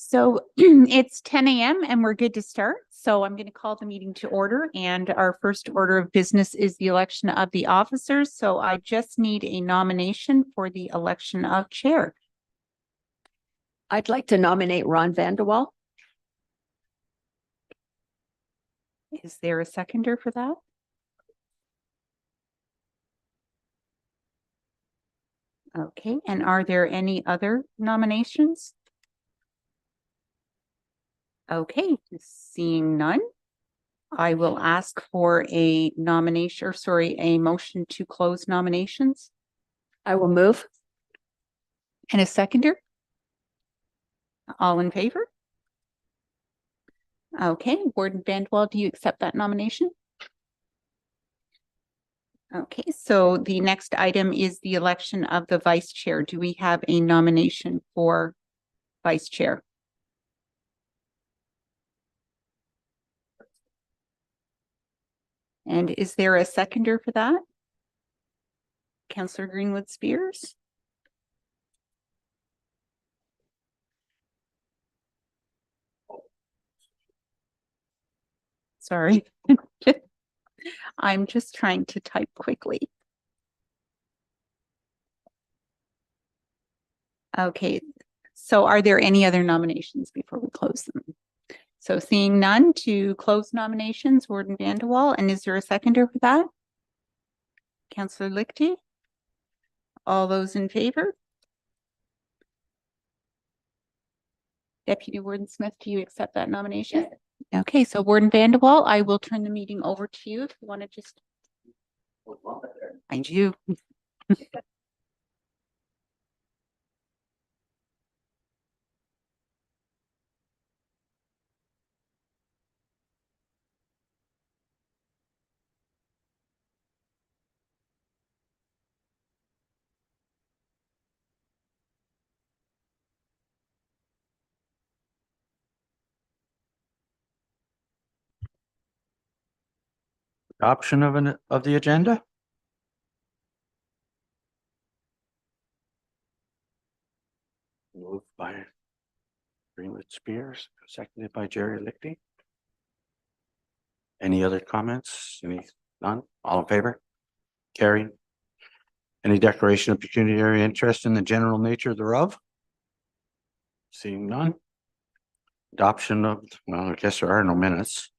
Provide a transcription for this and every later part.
So it's 10 a.m. and we're good to start. So I'm going to call the meeting to order, and our first order of business is the election of the officers. So I just need a nomination for the election of chair. I'd like to nominate Ron Vanderwall. Is there a seconder for that? Okay, and are there any other nominations? Okay, seeing none, I will ask for a nomination, or sorry, a motion to close nominations. I will move. And a seconder? All in favor? Okay, Warden Vandewall, do you accept that nomination? Okay, so the next item is the election of the vice chair. Do we have a nomination for vice chair? And is there a seconder for that? Councillor Greenwood Spears? Sorry. I'm just trying to type quickly. Okay, so are there any other nominations before we close them? So seeing none, to close nominations, Warden Vandewall, and is there a seconder for that? Councillor Lichty? All those in favor? Deputy Warden Smith, do you accept that nomination? Yes. Okay, so Warden Vandewall, I will turn the meeting over to you if you want to just find you. Adoption of the agenda. Moved by Greenwood Spears, seconded by Jerry Lichty. Any other comments? None? All in favor? Carried. Any declaration of pecuniary interest in the general nature thereof? Seeing none. Adoption of, well, I guess there are no minutes.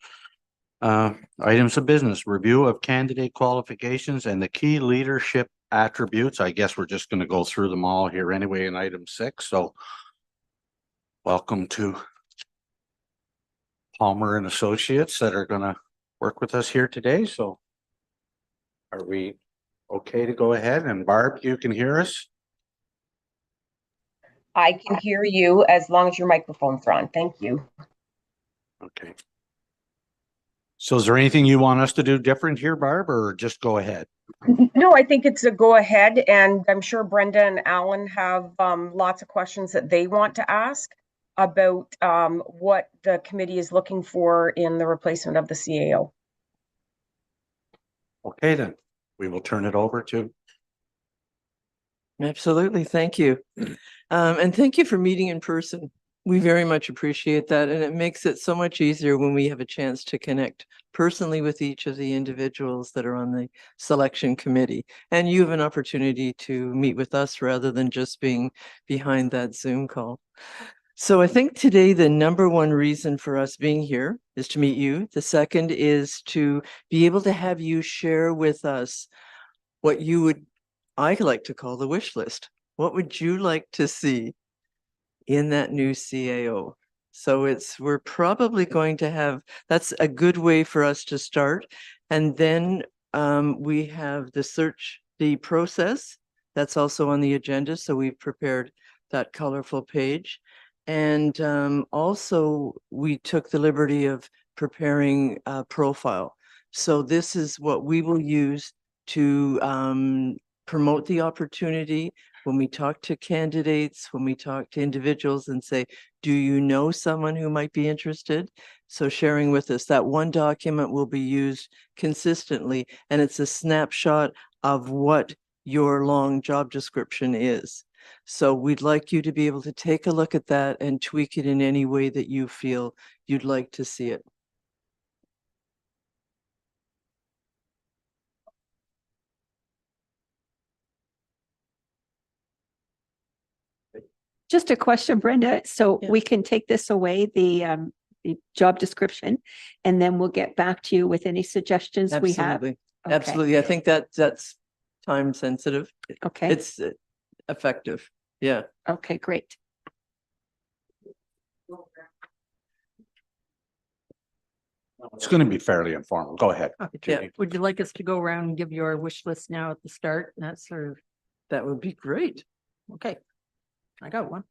Items of business, review of candidate qualifications and the key leadership attributes. I guess we're just going to go through them all here anyway in item 6. So welcome to Palmer and Associates that are going to work with us here today. So are we okay to go ahead? And Barb, you can hear us? I can hear you as long as your microphone's on. Thank you. Okay. So is there anything you want us to do different here, Barb, or just go ahead? No, I think it's a go ahead, and I'm sure Brenda and Alan have lots of questions that they want to ask about what the committee is looking for in the replacement of the CAO. Okay, then we will turn it over to. Absolutely. Thank you. And thank you for meeting in person. We very much appreciate that. And it makes it so much easier when we have a chance to connect personally with each of the individuals that are on the selection committee. And you have an opportunity to meet with us rather than just being behind that Zoom call. So I think today the number one reason for us being here is to meet you. The second is to be able to have you share with us what I like to call the wish list. What would you like to see in that new CAO? So we're probably going to have, that's a good way for us to start. And then we have the process that's also on the agenda. So we've prepared that colorful page. And also we took the liberty of preparing a profile. So this is what we will use to promote the opportunity when we talk to candidates, when we talk to individuals and say, do you know someone who might be interested? So sharing with us, that one document will be used consistently, and it's a snapshot of what your long job description is. So we'd like you to be able to take a look at that and tweak it in any way that you feel you'd like to see it. Just a question, Brenda. So Yeah. we can take this away, the job description, and then we'll get back to you with any suggestions we have. Absolutely. Okay. Absolutely. I think that's time sensitive. Okay, It's effective. Yeah. okay, great. It's going to be fairly informal. Go ahead. Yeah. Judy. Would you like us to go around and give you our wish list now at the start? That's sort of, That would be great. okay. I got one.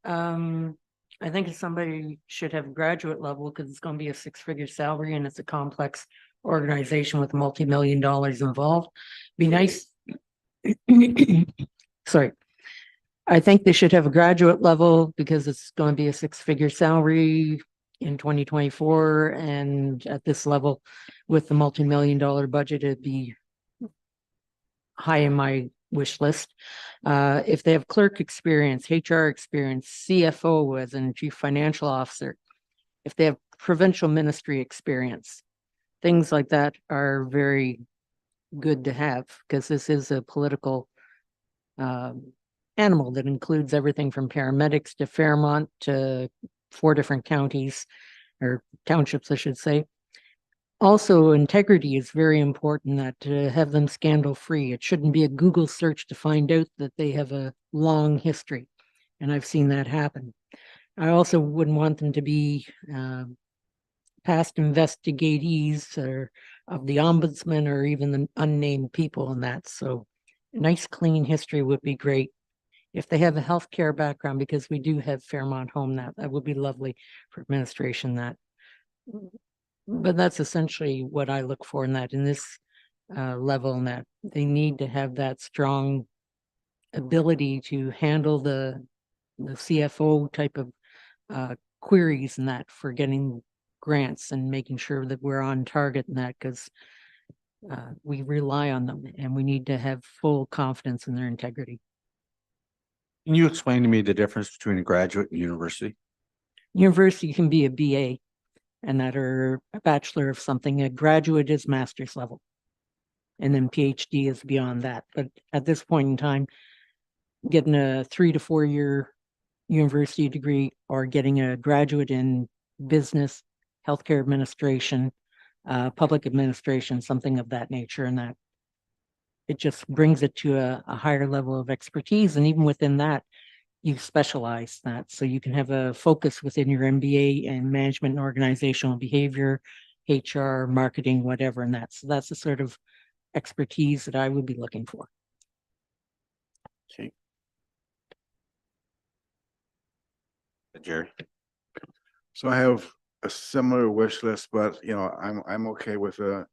I think somebody should have graduate level because it's going to be a six-figure salary and it's a complex organization with multi-million dollars involved. Be nice. Sorry. I think they should have a graduate level because it's going to be a six-figure salary in 2024, and at this level with the multi-million dollar budget, it'd be high in my wish list. If they have clerk experience, HR experience, CFO as in chief financial officer, if they have provincial ministry experience, things like that are very good to have because this is a political animal that includes everything from paramedics to Fairmont to 4 different counties or townships, I should say. Also, integrity is very important, that to have them scandal free. It shouldn't be a Google search to find out that they have a long history. And I've seen that happen. I also wouldn't want them to be past investigatees or of the ombudsman or even the unnamed people in that. So a nice clean history would be great. If they have a healthcare background, because we do have Fairmont Home, that would be lovely for administration. That, but that's essentially what I look for in that, in this level, and that they need to have that strong ability to handle the CFO type of queries and that for getting grants and making sure that we're on target in that, because we rely on them and we need to have full confidence in their integrity. Can you explain to me the difference between a graduate and university? University can be a BA and that are a bachelor of something. A graduate is master's level. And then PhD is beyond that. But at this point in time, getting a 3 to 4 year university degree or getting a graduate in business, healthcare administration, public administration, something of that nature, and that it just brings it to a higher level of expertise. And even within that, you specialize that. So you can have a focus within your MBA and management and organizational behavior, HR, marketing, whatever. And that's the sort of expertise that I would be looking for. Okay. Jerry. So I have a similar wish list, but I'm okay with an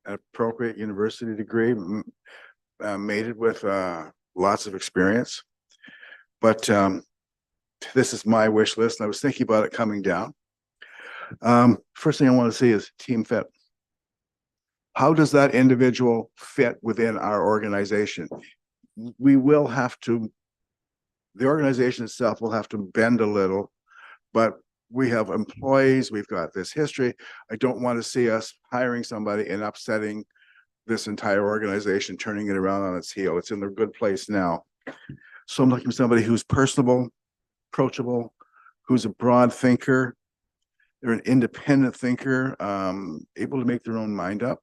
appropriate university degree, mated with lots of experience. But this is my wish list, and I was thinking about it coming down. First thing I want to see is team fit. How does that individual fit within our organization? We will have to, the organization itself will have to bend a little, but we have employees, we've got this history. I don't want to see us hiring somebody and upsetting this entire organization, turning it around on its heel. It's in a good place now. So I'm looking for somebody who's personable, approachable, who's a broad thinker. They're an independent thinker, able to make their own mind up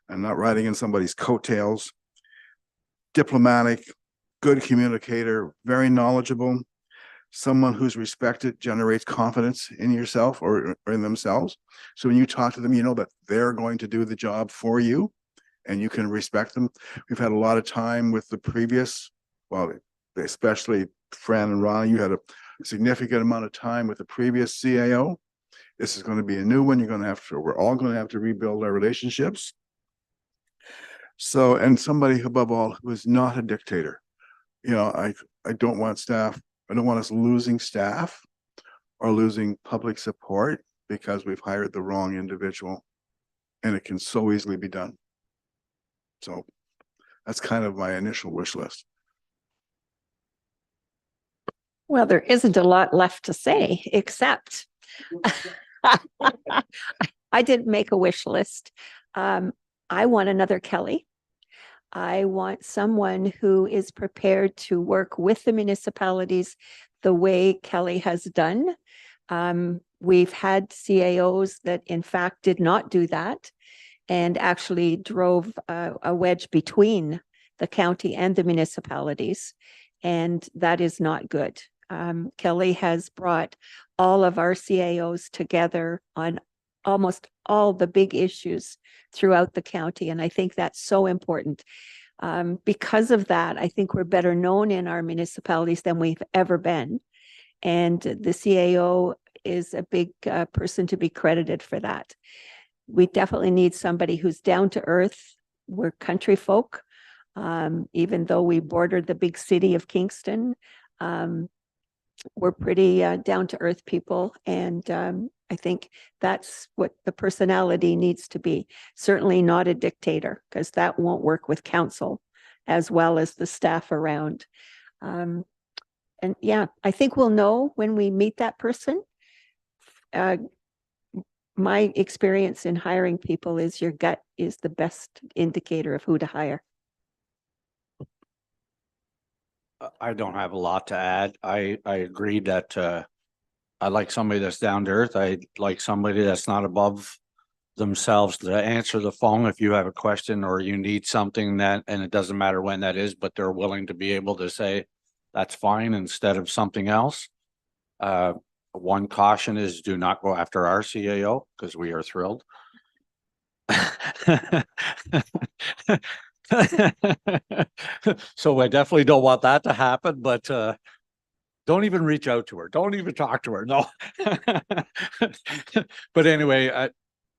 and not riding in somebody's coattails. Diplomatic, good communicator, very knowledgeable. Someone who's respected generates confidence in yourself or in themselves. So when you talk to them, you know that they're going to do the job for you and you can respect them. We've had a lot of time with the previous, well, especially Fran and Ron, you had a significant amount of time with the previous CAO. This is going to be a new one. We're all going to have to rebuild our relationships. So, and somebody above all who is not a dictator. I don't want I don't want us losing staff or losing public support because we've hired the wrong individual, and it can so easily be done. So that's kind of my initial wish list. Well, there isn't a lot left to say, except I didn't make a wish list. I want another Kelly. I want someone who is prepared to work with the municipalities the way Kelly has done. We've had CAOs that in fact did not do that and actually drove a wedge between the county and the municipalities. And that is not good. Kelly has brought all of our CAOs together on almost all the big issues throughout the county. And I think that's so important. Because of that, I think we're better known in our municipalities than we've ever been. And the CAO is a big person to be credited for that. We definitely need somebody who's down to earth. We're country folk. Even though we border the big city of Kingston, we're pretty down to earth people. And I think that's what the personality needs to be. Certainly not a dictator, because that won't work with council as well as the staff around. And yeah, I think we'll know when we meet that person. My experience in hiring people is your gut is the best indicator of who to hire. I don't have a lot to add. I agree that I like somebody that's down to earth. I like somebody that's not above themselves to answer the phone if you have a question or you need something that, and it doesn't matter when that is, but they're willing to be able to say that's fine instead of something else. One caution is do not go after our CAO because we are thrilled. So I definitely don't want that to happen, but don't even reach out to her. Don't even talk to her. No. But anyway,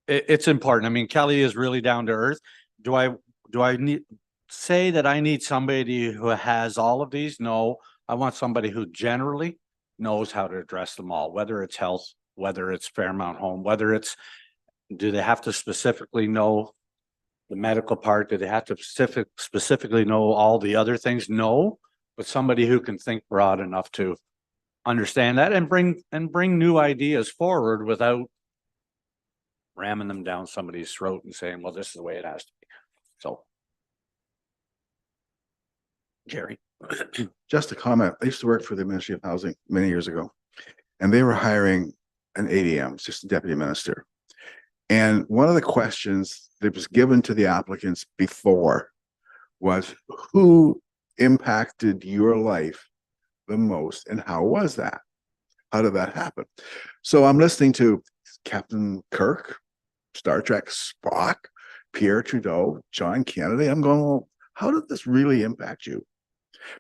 it's important. I mean, Kelly is really down to earth. Do I need say that I need somebody who has all of these? No, I want somebody who generally knows how to address them all, whether it's health, whether it's Fairmount Home, whether it's, do they have to specifically know the medical part? Do they have to specifically know all the other things? No, but somebody who can think broad enough to understand that and bring new ideas forward without ramming them down somebody's throat and saying, well, this is the way it has to be. So. Jerry. Just a comment. I used to work for the Ministry of Housing many years ago, and they were hiring an ADM, assistant deputy minister. And one of the questions that was given to the applicants before was, who impacted your life the most and how was that? How did that happen? So I'm listening to Captain Kirk, Star Trek Spock, Pierre Trudeau, John Kennedy. I'm going, well, how did this really impact you?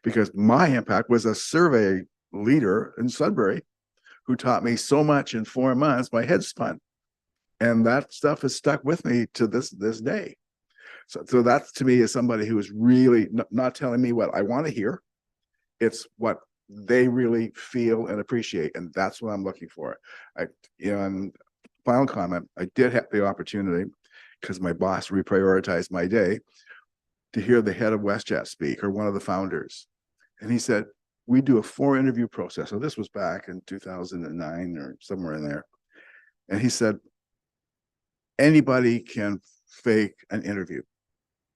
Because my impact was a survey leader in Sudbury who taught me so much in 4 months, my head spun. And that stuff has stuck with me to this day. So that to me is somebody who is really not telling me what I want to hear. It's what they really feel and appreciate. And that's what I'm looking for. And final comment, I did have the opportunity, because my boss reprioritized my day, to hear the head of WestJet speak, or one of the founders. And he said, we do a 4-interview process. So this was back in 2009 or somewhere in there. And he said, anybody can fake an interview.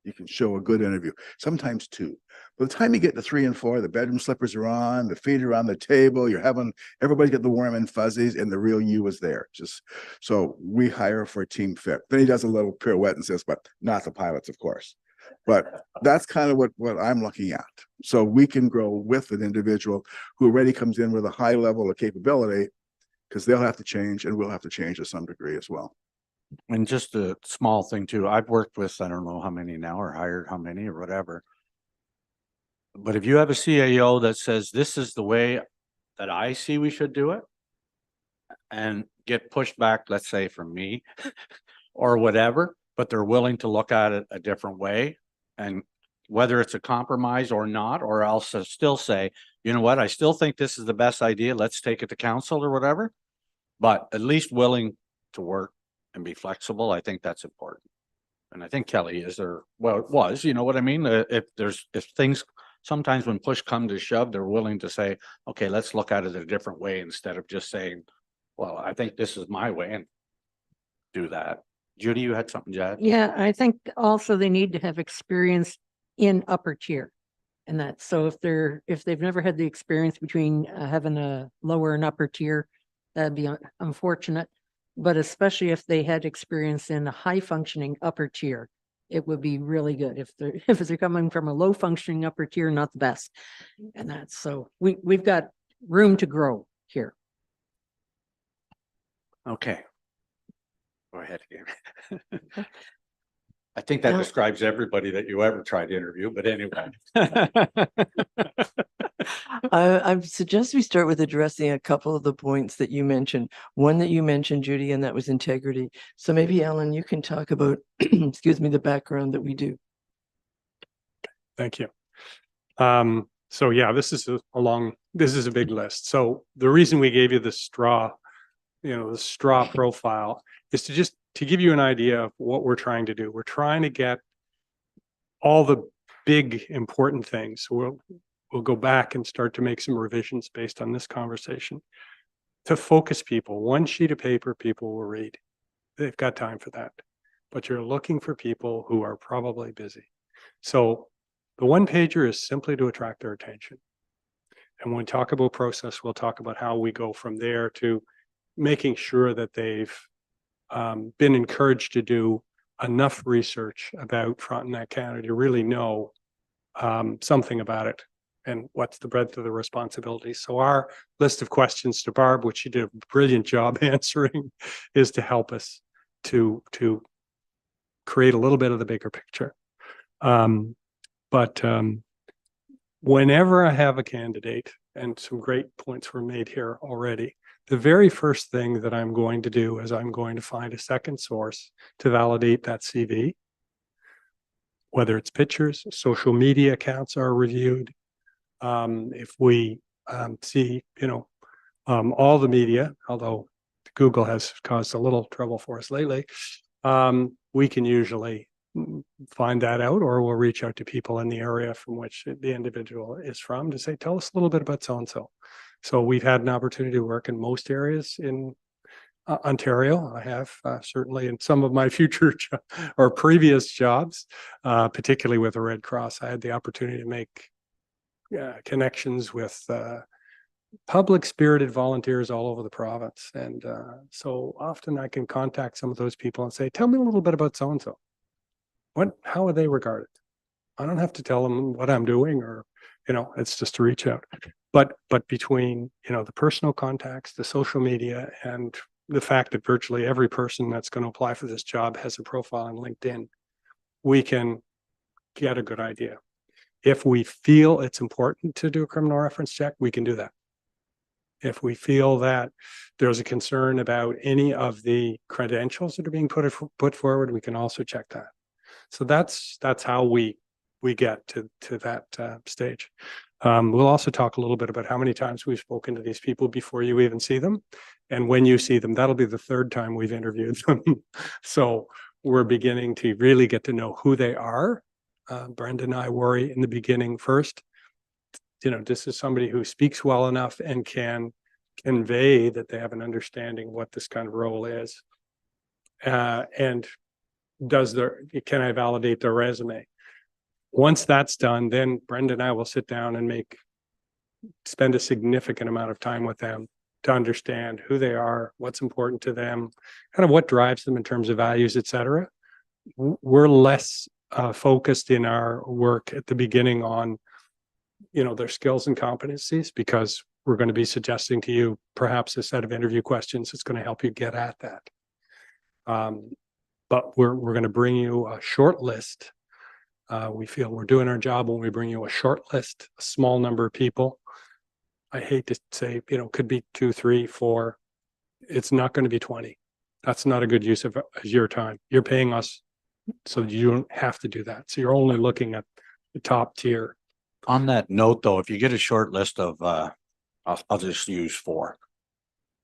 You can show a good interview, sometimes 2. By the time you get to 3 and 4, the bedroom slippers are on, the feet are on the table, everybody's got the warm and fuzzies, and the real you is there. So we hire for team fit. Then he does a little pirouette and says, but not the pilots, of course. But that's kind of what I'm looking at. So we can grow with an individual who already comes in with a high level of capability, because they'll have to change and we'll have to change to some degree as well. And just a small thing too, I've worked with, I don't know how many now, or hired how many or whatever. But if you have a CAO that says, this is the way that I see we should do it, and get pushed back, let's say from me or whatever, but they're willing to look at it a different way, and whether it's a compromise or not, or else still say, you know what, I still think this is the best idea, let's take it to council or whatever, but at least willing to work and be flexible. I think that's important. And I think Kelly is, or well, it was, you know what I mean? If things sometimes when push comes to shove, they're willing to say, okay, let's look at it a different way instead of just saying, well, I think this is my way and do that. Judy, you had something to add? Yeah, I think also they need to have experience in upper tier. And that, so if they've never had the experience between having a lower and upper tier, that'd be unfortunate. But especially if they had experience in a high functioning upper tier, it would be really good. If they're coming from a low functioning upper tier, not the best. And that's, so we've got room to grow here. Okay. Go ahead again. I think that describes everybody that you ever tried to interview, but anyway. I suggest we start with addressing a couple of the points that you mentioned. One that you mentioned, Judy, and that was integrity. So maybe Alan, you can talk about, excuse me, the background that we do. Thank you. So yeah, this is a big list. So the reason we gave you the straw profile is to give you an idea of what we're trying to do. We're trying to get all the big important things. We'll go back and start to make some revisions based on this conversation to focus people. One sheet of paper people will read. They've got time for that. But you're looking for people who are probably busy. So the one pager is simply to attract their attention. And when we talk about process, we'll talk about how we go from there to making sure that they've been encouraged to do enough research about Frontenac County to really know something about it and what's the breadth of the responsibility. So our list of questions to Barb, which she did a brilliant job answering, is to help us to create a little bit of the bigger picture. But whenever I have a candidate, and some great points were made here already, the very first thing that I'm going to do is I'm going to find a second source to validate that CV. Whether it's pictures, social media accounts are reviewed. If we see, all the media, although Google has caused a little trouble for us lately, we can usually find that out, or we'll reach out to people in the area from which the individual is from to say, tell us a little bit about so-and-so. So we've had an opportunity to work in most areas in Ontario. I have certainly in some of my future or previous jobs, particularly with the Red Cross, I had the opportunity to make connections with public spirited volunteers all over the province. And so often I can contact some of those people and say, tell me a little bit about so-and-so. How are they regarded? I don't have to tell them what I'm doing, or, it's just to reach out. But between, the personal contacts, the social media, and the fact that virtually every person that's going to apply for this job has a profile on LinkedIn, we can get a good idea. If we feel it's important to do a criminal reference check, we can do that. If we feel that there's a concern about any of the credentials that are being put forward, we can also check that. So that's how we get to that stage. We'll also talk a little bit about how many times we've spoken to these people before you even see them. And when you see them, that'll be the third time we've interviewed them. So we're beginning to really get to know who they are. Brenda and I worry in the beginning first, this is somebody who speaks well enough and can convey that they have an understanding of what this kind of role is. And can I validate their resume? Once that's done, then Brenda and I will sit down and spend a significant amount of time with them to understand who they are, what's important to them, kind of what drives them in terms of values, et cetera. We're less focused in our work at the beginning on, their skills and competencies, because we're going to be suggesting to you perhaps a set of interview questions that's going to help you get at that. But we're going to bring you a short list. We feel we're doing our job when we bring you a short list, a small number of people. I hate to say, could be 2, 3, 4. It's not going to be 20. That's not a good use of your time. You're paying us so you don't have to do that. So you're only looking at the top tier. On that note, though, if you get a short list of, I'll just use 4,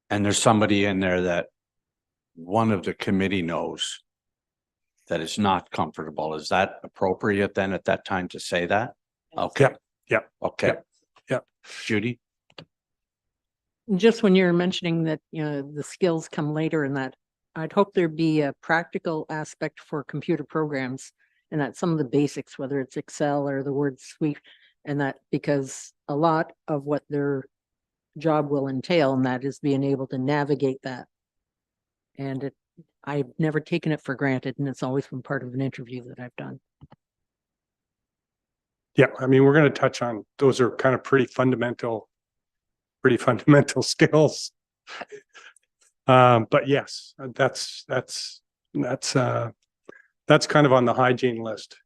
and there's somebody in there that one of the committee knows that it's not comfortable, is that appropriate then at that time to say that? Okay. Yeah. Okay. Yeah. Yeah. Judy? Just when you're mentioning that, you know, the skills come later in that, I'd hope there'd be a practical aspect for computer programs and that some of the basics, whether it's Excel or the word suite, and that because a lot of what their job will entail, and that is being able to navigate that. And I've never taken it for granted, and it's always been part of an interview that I've done. Yeah, I mean, we're going to touch on, those are kind of pretty fundamental skills. But yes, that's kind of on the hygiene list.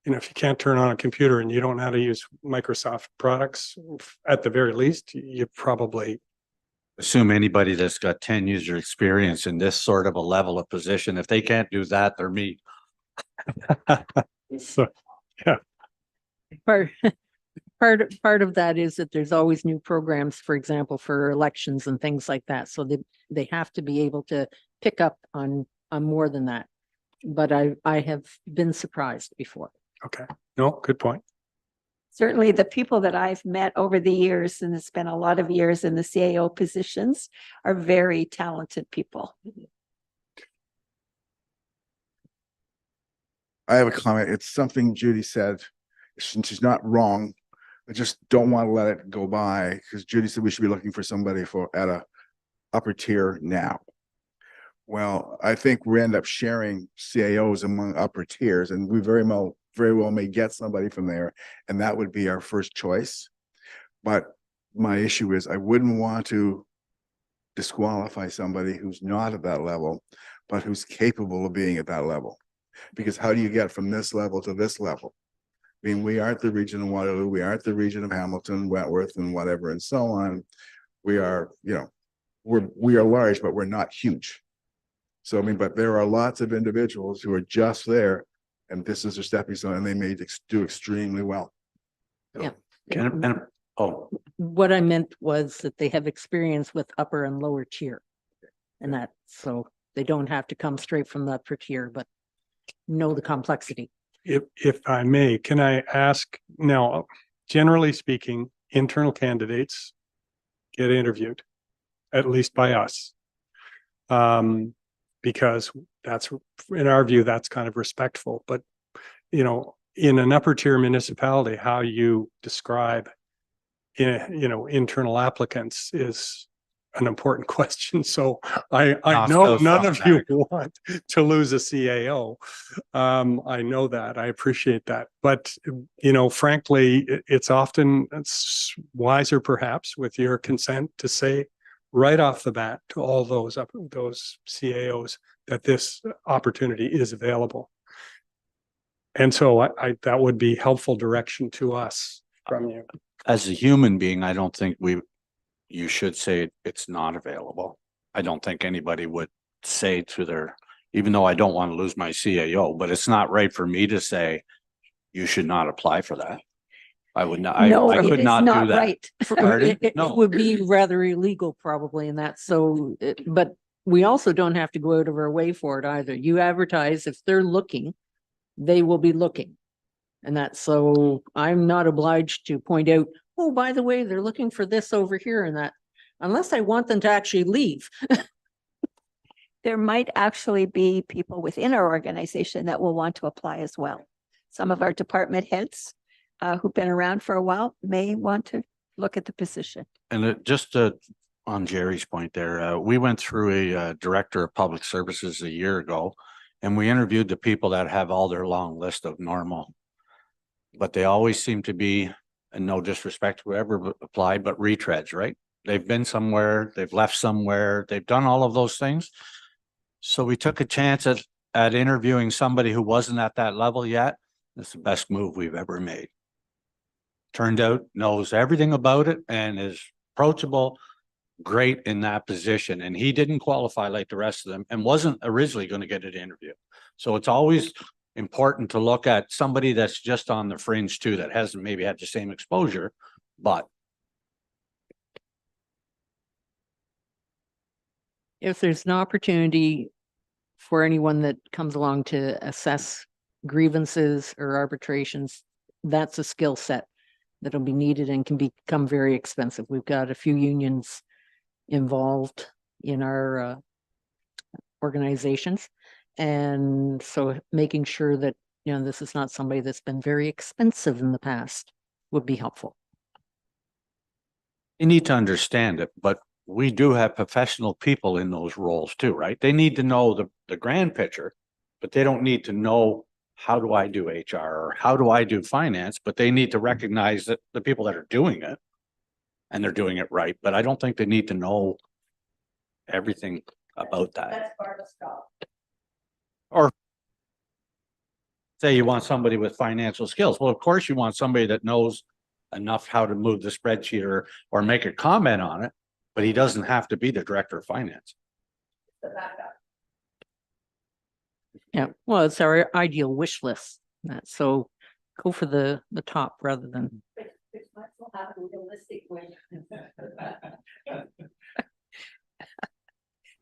You know, if you can't turn on a computer and you don't know how to use Microsoft products, at the very least, you probably. Assume anybody that's got 10 user experience in this sort of a level of position, if they can't do that, they're me. So, yeah. Part of that is that there's always new programs, for example, for elections and things like that. So they have to be able to pick up on more than that. But I have been surprised before. Okay. No, good point. Certainly the people that I've met over the years, and it's been a lot of years in the CAO positions, are very talented people. I have a comment. It's something Judy said. She's not wrong. I just don't want to let it go by because Judy said we should be looking for somebody at a upper tier now. Well, I think we end up sharing CAOs among upper tiers, and we very well may get somebody from there, and that would be our first choice. But my issue is I wouldn't want to disqualify somebody who's not at that level, but who's capable of being at that level. Because how do you get from this level to this level? I mean, we aren't the region of Waterloo, we aren't the region of Hamilton, Wentworth, and whatever, and so on. We are, you know, we are large, but we're not huge. So, I mean, but there are lots of individuals who are just there, and this is their stepping stone, and they may do extremely well. So, Yeah. Oh, What I meant was that they have experience with upper and lower tier. And that, so they don't have to come straight from the upper tier, but know the complexity. If I may, can I ask now, generally speaking, internal candidates get interviewed, at least by us. Because that's, in our view, that's kind of respectful. But, you know, in an upper tier municipality, how you describe, internal applicants is an important question. So I know none of you want to lose a CAO. I know that. I appreciate that. But, you know, frankly, it's wiser perhaps with your consent to say right off the bat to all those CAOs that this opportunity is available. And so that would be helpful direction to us from you. as a human being, I don't think you should say it's not available. I don't think anybody would say to their, even though I don't want to lose my CAO, but it's not right for me to say you should not apply for that. I would not, No, I it could is not do not that. right. Pardon? It No. would be rather illegal probably in that. So, but we also don't have to go out of our way for it either. You advertise, if they're looking, they will be looking. And that's, so I'm not obliged to point out, oh, by the way, they're looking for this over here and that, unless I want them to actually leave. There might actually be people within our organization that will want to apply as well. Some of our department heads who've been around for a while may want to look at the position. And just on Jerry's point there, we went through a director of public services a year ago, and we interviewed the people that have all their long list of normal. But they always seem to be, and no disrespect to whoever applied, but retreads, right? They've been somewhere, they've left somewhere, they've done all of those things. So we took a chance at interviewing somebody who wasn't at that level yet. It's the best move we've ever made. Turned out knows everything about it and is approachable, great in that position. And he didn't qualify like the rest of them and wasn't originally going to get an interview. So it's always important to look at somebody that's just on the fringe too, that hasn't maybe had the same exposure, but If there's an opportunity for anyone that comes along to assess grievances or arbitrations, that's a skill set that'll be needed and can become very expensive. We've got a few unions involved in our organizations. And so making sure that, this is not somebody that's been very expensive in the past would be helpful. You need to understand it, but we do have professional people in those roles too, right? They need to know the grand picture, but they don't need to know how do I do HR or how do I do finance, but they need to recognize that the people that are doing it and they're doing it right, but I don't think they need to know everything about that. That's part of the stuff. Or say you want somebody with financial skills. Well, of course you want somebody that knows enough how to move the spreadsheet or make a comment on it, but he doesn't have to be the director of finance. The backup. Yeah, well, it's our ideal wish list. So go for the top rather than. Which might still have a realistic wish.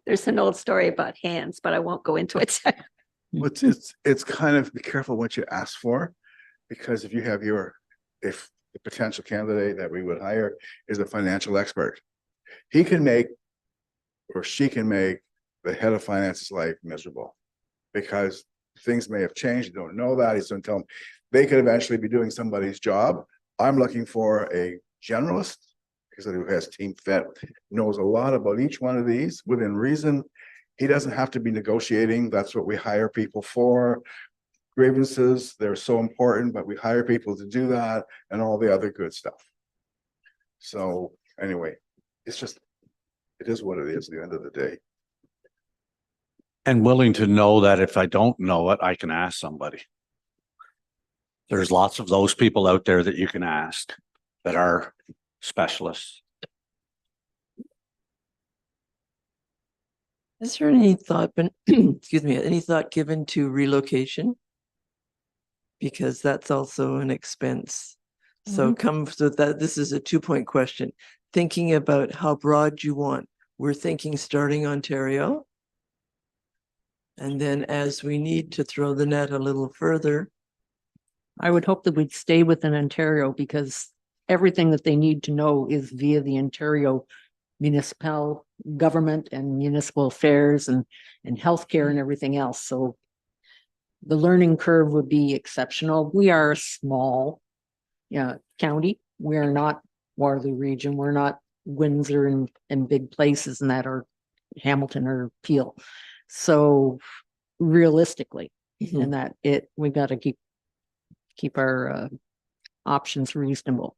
There's an old story about hands, but I won't go into it. It's kind of be careful what you ask for, because if if the potential candidate that we would hire is a financial expert, he can make, or she can make, the head of finance's life miserable, because things may have changed. You don't know that. He's going to tell them they could eventually be doing somebody's job. I'm looking for a generalist, because who has team fit, knows a lot about each one of these within reason. He doesn't have to be negotiating. That's what we hire people for. Grievances, they're so important, but we hire people to do that and all the other good stuff. So anyway, it is what it is at the end of the day. And willing to know that if I don't know it, I can ask somebody. There's lots of those people out there that you can ask that are specialists. Is there any thought, but excuse me, any thought given to relocation? Because that's also an expense. So comes with that. This is a 2-point question. Thinking about how broad you want. We're thinking starting Ontario. And then as we need to throw the net a little further. I would hope that we'd stay within Ontario, because everything that they need to know is via the Ontario municipal government and municipal affairs and healthcare and everything else. So the learning curve would be exceptional. We are a small county. We are not Waterloo Region. We're not Windsor and big places and that, or Hamilton or Peel. So realistically, and that we got to keep our options reasonable.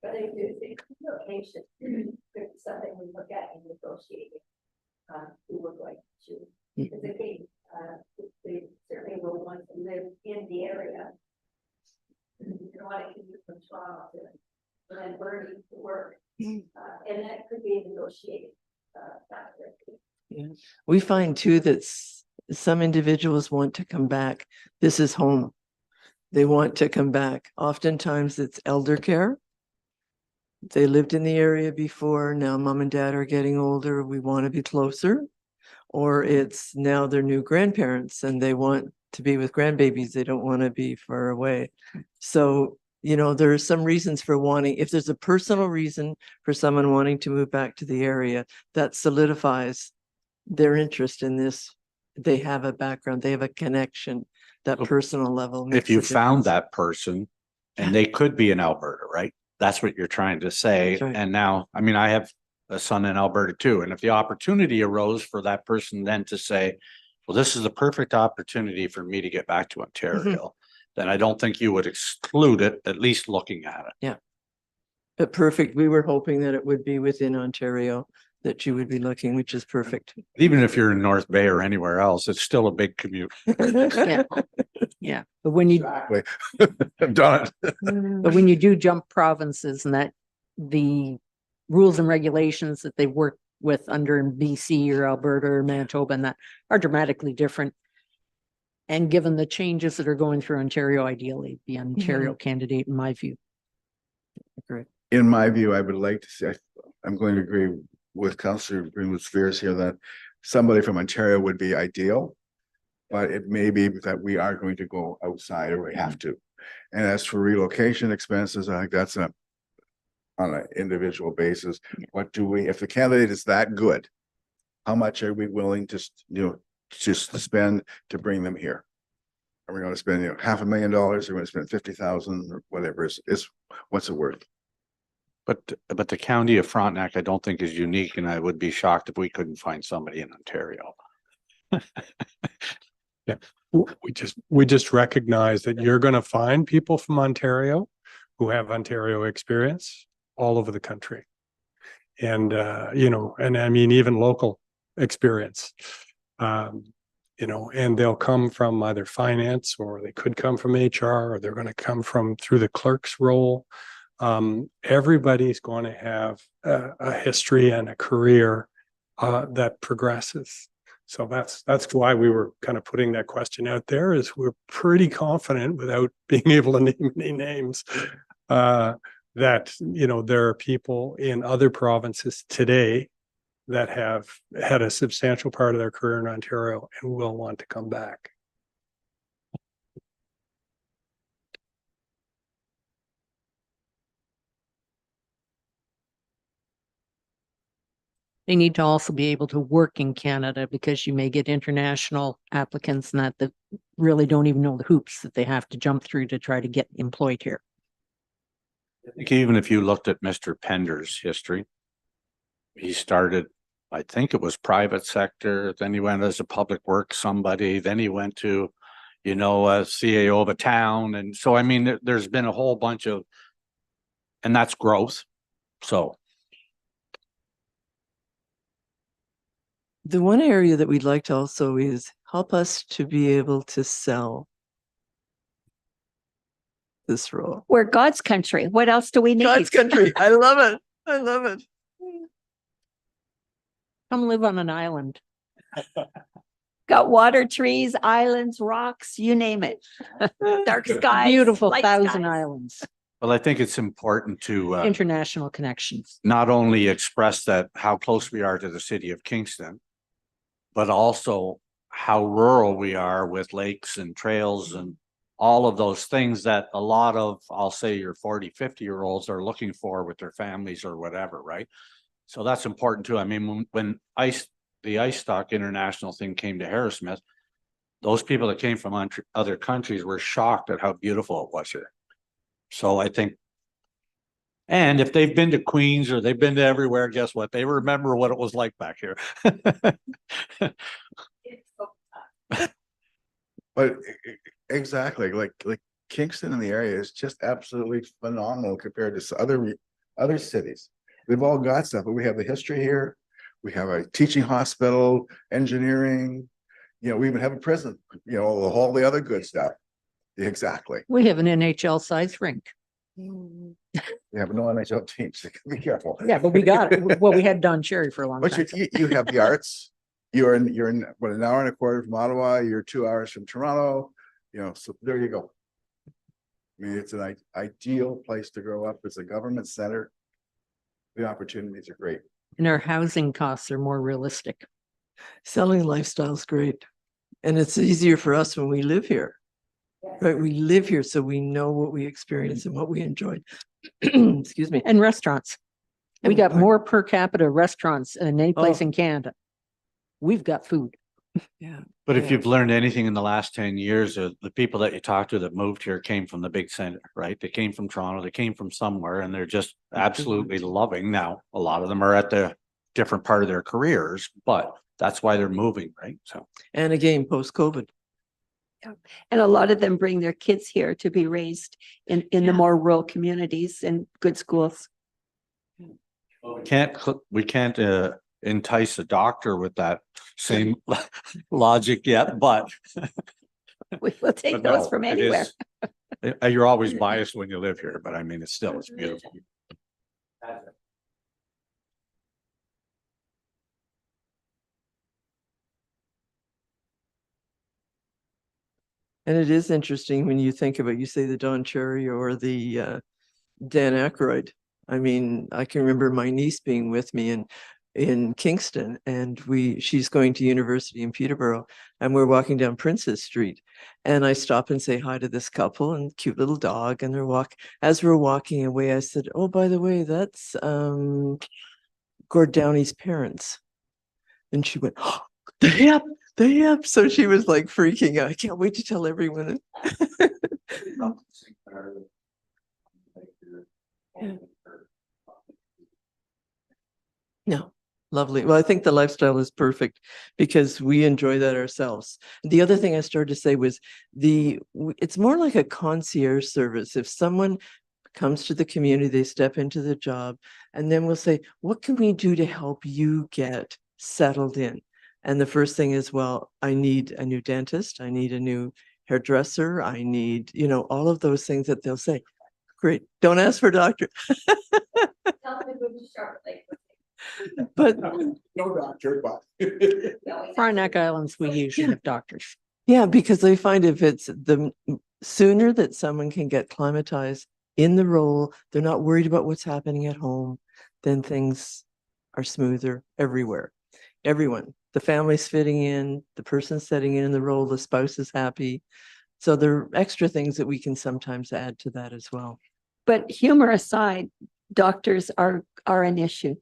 But I do think location is something we look at in negotiating. Who we're going to choose. Because again, they certainly will want to live in the area. You don't want to commute from Toronto to then Burnaby to work. And that could be a negotiating factor. Yeah. We find too that some individuals want to come back. This is home. They want to come back. Oftentimes it's elder care. They lived in the area before. Now mom and dad are getting older. We want to be closer. Or it's now their new grandparents and they want to be with grandbabies. They don't want to be far away. So, there are some reasons for wanting, if there's a personal reason for someone wanting to move back to the area, that solidifies their interest in this. They have a background, they have a connection, that personal level. If you found that person and they could be in Alberta, right? That's what you're trying to say. Right. And now, I have a son in Alberta too. And if the opportunity arose for that person then to say, well, this is the perfect opportunity for me to get back to Ontario, then I don't think you would exclude it, at least looking at it. Yeah. But perfect. We were hoping that it would be within Ontario that you would be looking, which is perfect. Even if you're in North Bay or anywhere else, it's still a big commute. Yeah. But when you Exactly. I've done it. But when you do jump provinces, and that the rules and regulations that they work with under in BC or Alberta or Manitoba and that are dramatically different. And given the changes that are going through Ontario, ideally the Ontario candidate, in my view. Great. In my view, I would like to say, I'm going to agree with Councillor Greenwood Spears here that somebody from Ontario would be ideal. But it may be that we are going to go outside, or we have to. And as for relocation expenses, I think that's on an individual basis. What do we, if the candidate is that good, how much are we willing to, just to spend to bring them here? Are we going to spend, $500,000? Are we going to spend 50,000 or whatever is what's it worth? But the county of Frontenac, I don't think is unique, and I would be shocked if we couldn't find somebody in Ontario. Yeah, we just recognize that you're going to find people from Ontario who have Ontario experience all over the country. And, and I mean, even local experience, and they'll come from either finance, or they could come from HR, or they're going to come from through the clerk's role. Everybody's going to have a history and a career that progresses. So that's why we were kind of putting that question out there, is we're pretty confident, without being able to name any names, that, there are people in other provinces today that have had a substantial part of their career in Ontario and will want to come back. They need to also be able to work in Canada, because you may get international applicants and that really don't even know the hoops that they have to jump through to try to get employed here. I think even if you looked at Mr. Pender's history, he started, I think it was private sector, then he went as a public works somebody, then he went to, a CAO of a town. And so, I mean, there's been a whole bunch of, and that's growth. So. The one area that we'd like to also is help us to be able to sell this role. We're God's country. What else do we need? God's country. I love it. I love it. Come live on an island. Got water, trees, islands, rocks, you name it. Dark skies. Beautiful light Thousand skies. Islands. Well, I think it's important to International connections. not only express that how close we are to the city of Kingston, but also how rural we are with lakes and trails and all of those things that a lot of, I'll say, your 40, 50-year-olds are looking for with their families or whatever, right? So that's important too. I mean, when the Ice Stock International thing came to Harrismith, those people that came from other countries were shocked at how beautiful it was here. So I think, and if they've been to Queens or they've been to everywhere, guess what? They remember what it was like back here. But exactly, like Kingston in the area is just absolutely phenomenal compared to other cities. We've all got stuff, but we have the history here. We have a teaching hospital, engineering. We even have a prison. All the other good stuff. Exactly. We have an NHL size rink. Yeah, but no NHL teams. So be careful. Yeah, but we got it. Well, we had Don Cherry for a long But time. you have the arts. You're in what, an hour and a quarter from Ottawa. You're 2 hours from Toronto. So there you go. I mean, it's an ideal place to grow up. It's a government center. The opportunities are great. And our housing costs are more realistic. Selling lifestyle is great. And it's easier for us when we live here. Right? We live here, so we know what we experience and what we enjoyed. Excuse me. And restaurants. We got Oh, more per capita restaurants than any place Oh. in Canada. We've got food. Yeah. But if Yeah. you've learned anything in the last 10 years, the people that you talk to that moved here came from the big center, right? They came from Toronto, they came from somewhere, and they're just absolutely loving. Now, a lot of them are at the different part of their careers, but that's why they're moving, right? So. And again, post-COVID. And a lot of them bring their kids here to be raised in the more rural communities and good schools. We can't entice a doctor with that same logic yet, but. We will take but those no, from it anywhere. is- You're always biased when you live here, but I mean, it's beautiful. And it is interesting when you think about, you say the Don Cherry or the Dan Aykroyd. I mean, I can remember my niece being with me, and in Kingston, and she's going to university in Peterborough, and we're walking down Princess Street, and I stop and say hi to this couple and cute little dog, and as we're walking away, I said, "Oh, by the way, that's Gord Downey's parents." And she went, "Oh, the hip. So she was like freaking out. I can't wait to tell everyone. No, lovely. Well, I think the lifestyle is perfect because we enjoy that ourselves. The other thing I started to say was it's more like a concierge service. If someone comes to the community, they step into the job, and then we'll say, what can we do to help you get settled in? And the first thing is, well, I need a new dentist. I need a new hairdresser. I need, all of those things that they'll say. Great. Don't ask for a doctor. But No doctor, but. Frontenac Islands, we usually have doctors. yeah, because they find if it's the sooner that someone can get climatized in the role, they're not worried about what's happening at home, then things are smoother everywhere. Everyone, the family's fitting in, the person's setting in the role, the spouse is happy. So there are extra things that we can sometimes add to that as well. But humor aside, doctors are an issue.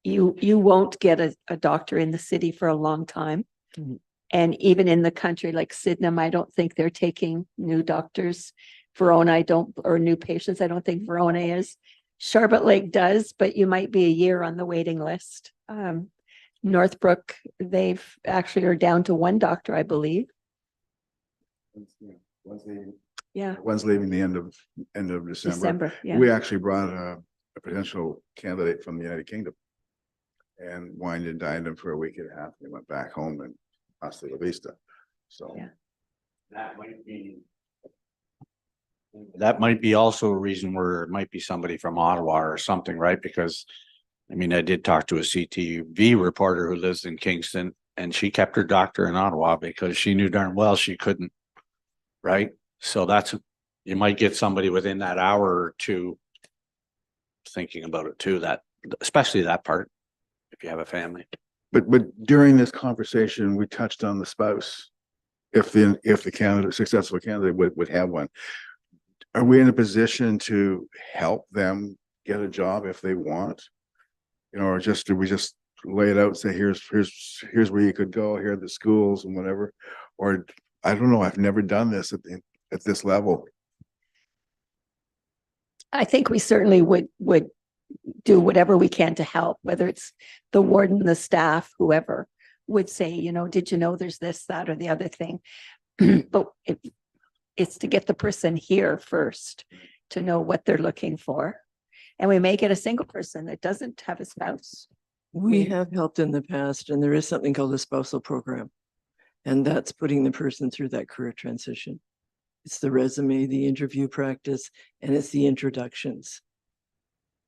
You won't get a doctor in the city for a long time. Mhm. And even in the country like Sydenham, I don't think they're taking new doctors. Verona, or new patients. I don't think Verona is. Charlotte Lake does, but you might be a year on the waiting list. Northbrook, they've actually are down to one doctor, I believe. Yeah, One's leaving the end of December. December, yeah. We actually brought a potential candidate from the United Kingdom and wined and dined him for a week and a half. They went back home and hasta la vista. So Yeah. That might be also a reason where it might be somebody from Ottawa or something, right? Because I did talk to a CTV reporter who lives in Kingston, and she kept her doctor in Ottawa because she knew darn well she couldn't, right? So you might get somebody within that hour or two thinking about it too, especially that part, if you have a family. But during this conversation, we touched on the spouse. If the successful candidate would have one, are we in a position to help them get a job if they want? Or do we just lay it out and say, here's where you could go, here are the schools and whatever? Or I don't know, I've never done this at this level. I think we certainly would do whatever we can to help, whether it's the warden, the staff, whoever would say, did you know there's this, that, or the other thing? But it's to get the person here first to know what they're looking for. And we may get a single person that doesn't have a spouse. We have helped in the past, and there is something called the spousal program. And that's putting the person through that career transition. It's the resume, the interview practice, and it's the introductions.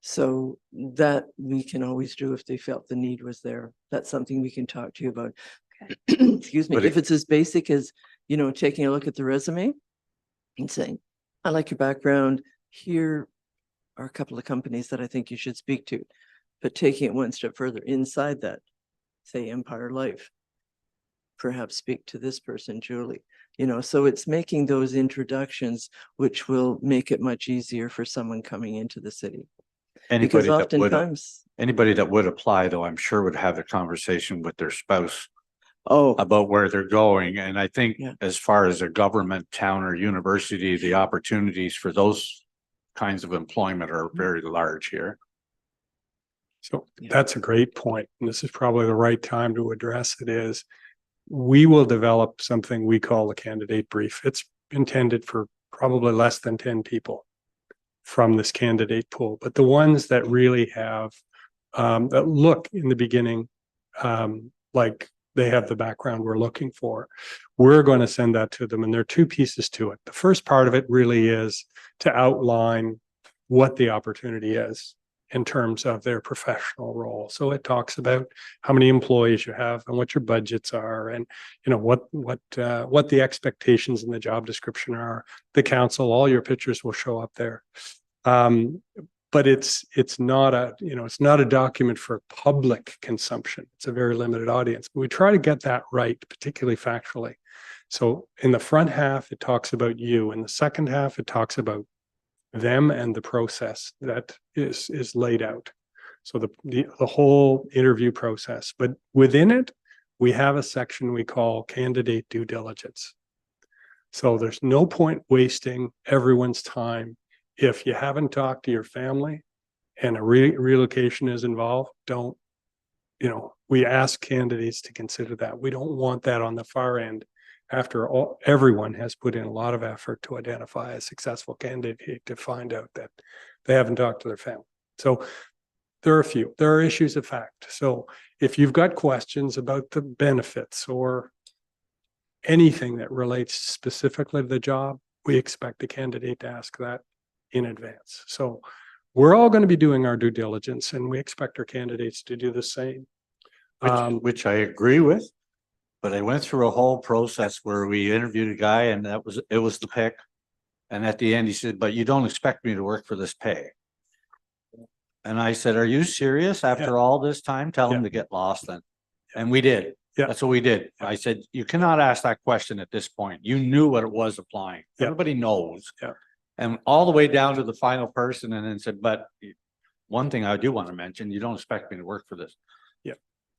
So that we can always do if they felt the need was there. That's something we can talk to you about. Okay. Excuse me. But if it's as basic as, taking a look at the resume and saying, I like your background. Here are a couple of companies that I think you should speak to. But taking it one step further inside that, say Empire Life, perhaps speak to this person, Julie. So it's making those introductions, which will make it much easier for someone coming into the city. Anybody Because that would apply, though, I'm sure would have a conversation with their spouse Oh, about where they're going. And I think Yeah. as far as a government town or university, the opportunities for those kinds of employment are very large here. So Yeah. that's a great point. And this is probably the right time to address it is we will develop something we call a candidate brief. It's intended for probably less than 10 people from this candidate pool, but the ones that really have that look in the beginning like they have the background we're looking for, we're going to send that to them. And there are two pieces to it. The first part of it really is to outline what the opportunity is in terms of their professional role. So it talks about how many employees you have and what your budgets are, and what the expectations in the job description are. The council, all your pictures will show up there. but it's not a, it's not a document for public consumption. It's a very limited audience. But we try to get that right, particularly factually. So in the front half, it talks about you. In the second half, it talks about them and the process that is laid out. So the whole interview process, but within it, we have a section we call candidate due diligence. So there's no point wasting everyone's time. If you haven't talked to your family and a relocation is involved, don't, we ask candidates to consider that. We don't want that on the far end after all, everyone has put in a lot of effort to identify a successful candidate to find out that they haven't talked to their family. So there are issues of fact. So if you've got questions about the benefits or anything that relates specifically to the job, we expect the candidate to ask that in advance. So we're all going to be doing our due diligence, and we expect our candidates to do the same. Which I agree with, but I went through a whole process where we interviewed a guy and it was the pick. And at the end, he said, "But you don't expect me to work for this pay." And I said, "Are you serious? After all this time, tell him to get lost then." And we did. Yeah. That's what we did. I said, "You cannot ask that question at this point. You knew what it was applying. Yeah. Everybody knows." Yeah. And all the way down to the final person, and then said, "But one thing I do want to mention, you don't expect me to work for this." Yeah.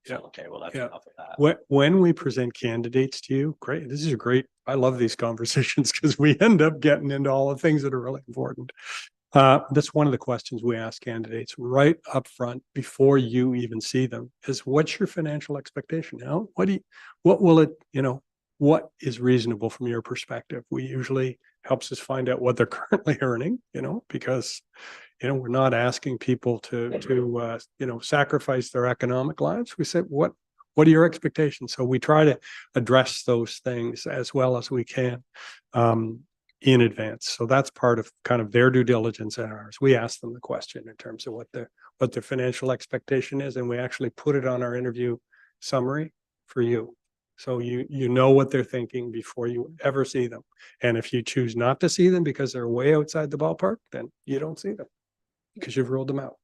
So, okay, well, that's Yeah. enough of that. When we present candidates to you, great. This is great. I love these conversations because we end up getting into all the things that are really important. That's one of the questions we ask candidates right up front before you even see them is, what's your financial expectation? What will it, what is reasonable from your perspective? We usually helps us find out what they're currently earning, because, we're not asking people to sacrifice their economic lives. We say, what are your expectations? So we try to address those things as well as we can. In advance. So that's part of kind of their due diligence and ours. We ask them the question in terms of what their financial expectation is, and we actually put it on our interview summary for you. So you know what they're thinking before you ever see them. And if you choose not to see them because they're way outside the ballpark, then you don't see them because you've ruled them out.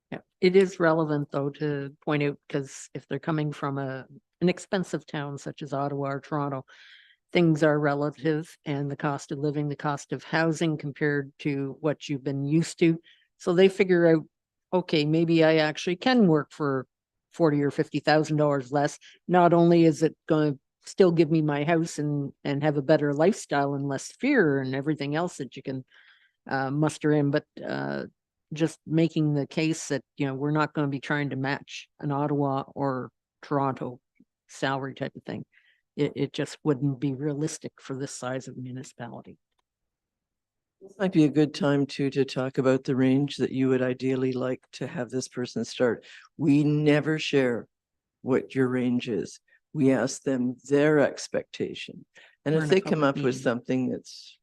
Yeah, it is relevant though to point out, because if they're coming from an expensive town such as Ottawa or Toronto, things are relative, and the cost of living, the cost of housing compared to what you've been used to. So they figure out, okay, maybe I actually can work for $40,000 or $50,000 less. Not only is it going to still give me my house and have a better lifestyle and less fear and everything else that you can muster in, but just making the case that, we're not going to be trying to match an Ottawa or Toronto salary type of thing. It just wouldn't be realistic for this size of municipality. This might be a good time to talk about the range that you would ideally like to have this person start. We never share what your range is. We ask them their expectation. And We're if in a they come public up with meeting. something that's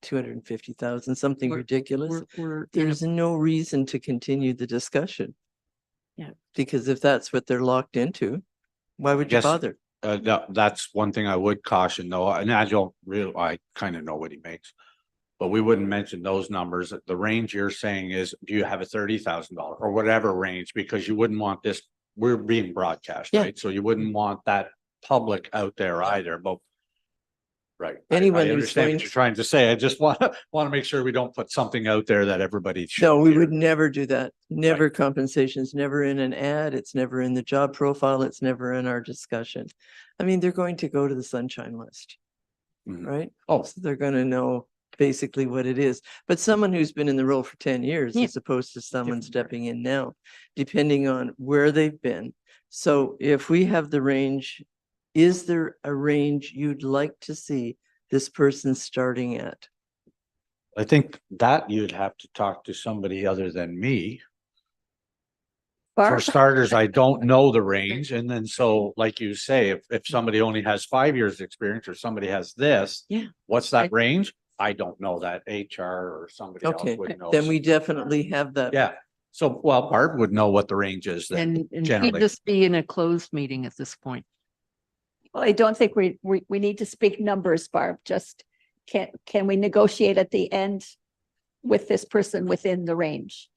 250,000, something We're- ridiculous, We're in a- there's no reason to continue the discussion. Yeah. Because if that's what they're locked into, why would you Yes. bother? No, that's one thing I would caution though, and I kind of know what he makes. But we wouldn't mention those numbers. The range you're saying is, do you have a $30,000 or whatever range? Because you wouldn't want this, we're being broadcast, Yeah. right? So you wouldn't want that public out there either, but. Right. Anyone I who's understand going what you're trying to say. I just want to make sure we don't put something out there that everybody should. No, we hear. would never do that. Never compensations, never in an ad. It's never in the job profile. It's never in our discussion. I mean, they're going to go to the sunshine list, Mhm. right? Oh. So they're going to know basically what it is. But someone who's been in the role for 10 years, Yeah. as opposed to someone Different stepping in now, depending on where they've been. So if we have the range, is there a range you'd like to see this person starting at? I think that you'd have to talk to somebody other than me. For Barb? starters, I don't know the range. And then so, like you say, if somebody only has 5 years experience or somebody has this, Yeah. what's that range? I don't know that. HR or somebody else Okay, would know. then we definitely have that. Yeah. So, well, Barb would know what the range is then. And should generally. this be in a closed meeting at this point? Well, I don't think we need to speak numbers, Barb. Just can we negotiate at the end with this person within the range?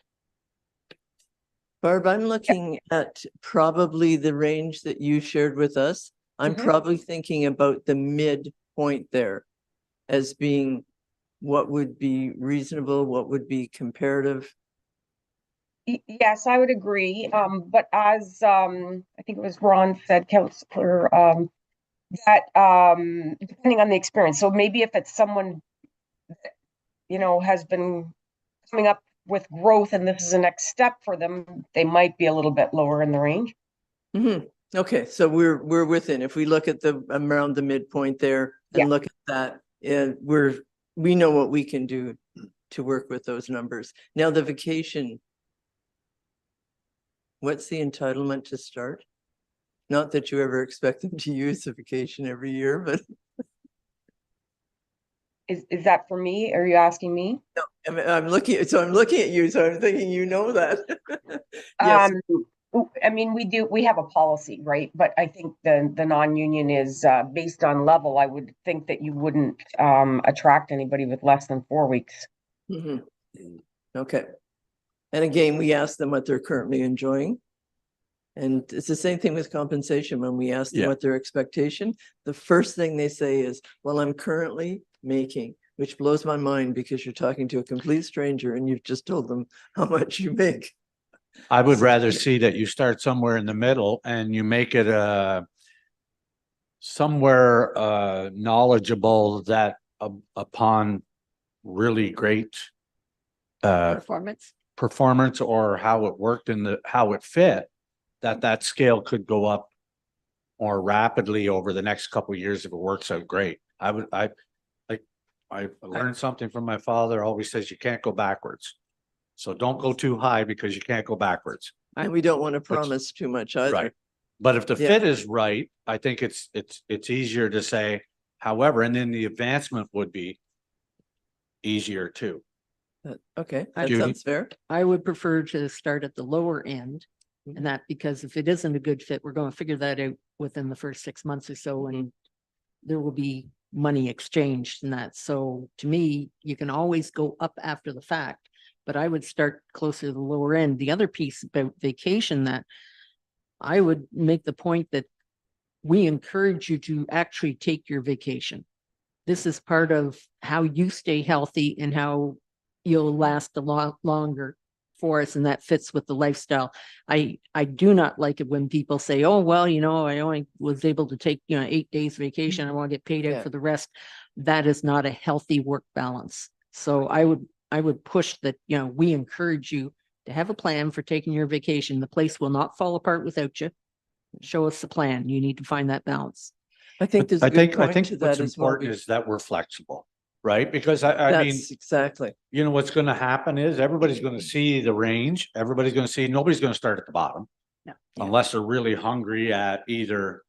Barb, I'm looking at probably the range that you shared with us. I'm Mhm. probably thinking about the midpoint there as being what would be reasonable, what would be comparative. Yes, I would agree. But as I think it was Ron said, Councillor, that depending on the experience. So maybe if it's someone that, has been coming up with growth and this is the next step for them, they might be a little bit lower in the range. Mhm. Okay, so we're within. If we look at the around the midpoint there and Yeah. look at that, we know what we can do to work with those numbers. Now the vacation. What's the entitlement to start? Not that you ever expect them to use the vacation every year, but Is that for me? Are you asking me? I'm looking at you, so I'm thinking you know that. Yes. I mean, we have a policy, right? But I think the non-union is based on level. I would think that you wouldn't attract anybody with less than 4 weeks. Mhm. Okay. And again, we ask them what they're currently enjoying. And it's the same thing with compensation. When we ask them Yeah. what their expectation, the first thing they say is, well, I'm currently making, which blows my mind because you're talking to a complete stranger and you've just told them how much you make. I would rather see that you start somewhere in the middle and you make it somewhere knowledgeable that upon really great Performance. performance or how it worked and how it fit, that scale could go up more rapidly over the next couple of years if it works out great. I learned something from my father, always says you can't go backwards. So don't go too high because you can't go backwards. And we don't want to promise too much either. Right. But if the Yeah. fit is right, I think it's easier to say, however, and then the advancement would be easier too. Okay, that Judy? sounds fair. I would prefer to start at the lower end. Mhm. And that because if it isn't a good fit, we're going to figure that out within the first 6 months or so, and there will be money exchanged in that. So to me, you can always go up after the fact, but I would start closer to the lower end. The other piece about vacation that I would make the point that we encourage you to actually take your vacation. This is part of how you stay healthy and how you'll last a lot longer for us, and that fits with the lifestyle. I do not like it when people say, oh, well, I only was able to take, 8 days vacation. I want to get paid out Yeah. for the rest. That is not a healthy work balance. So I would push that, we encourage you to have a plan for taking your vacation. The place will not fall apart without you. Show us the plan. You need to find that balance. I think there's a good I point think to what's that as well. important is that we're flexible, right? Because I mean, That's exactly. what's going to happen is everybody's going to see the range. Everybody's going to see, nobody's going to start at the bottom. No. Unless they're really hungry at either,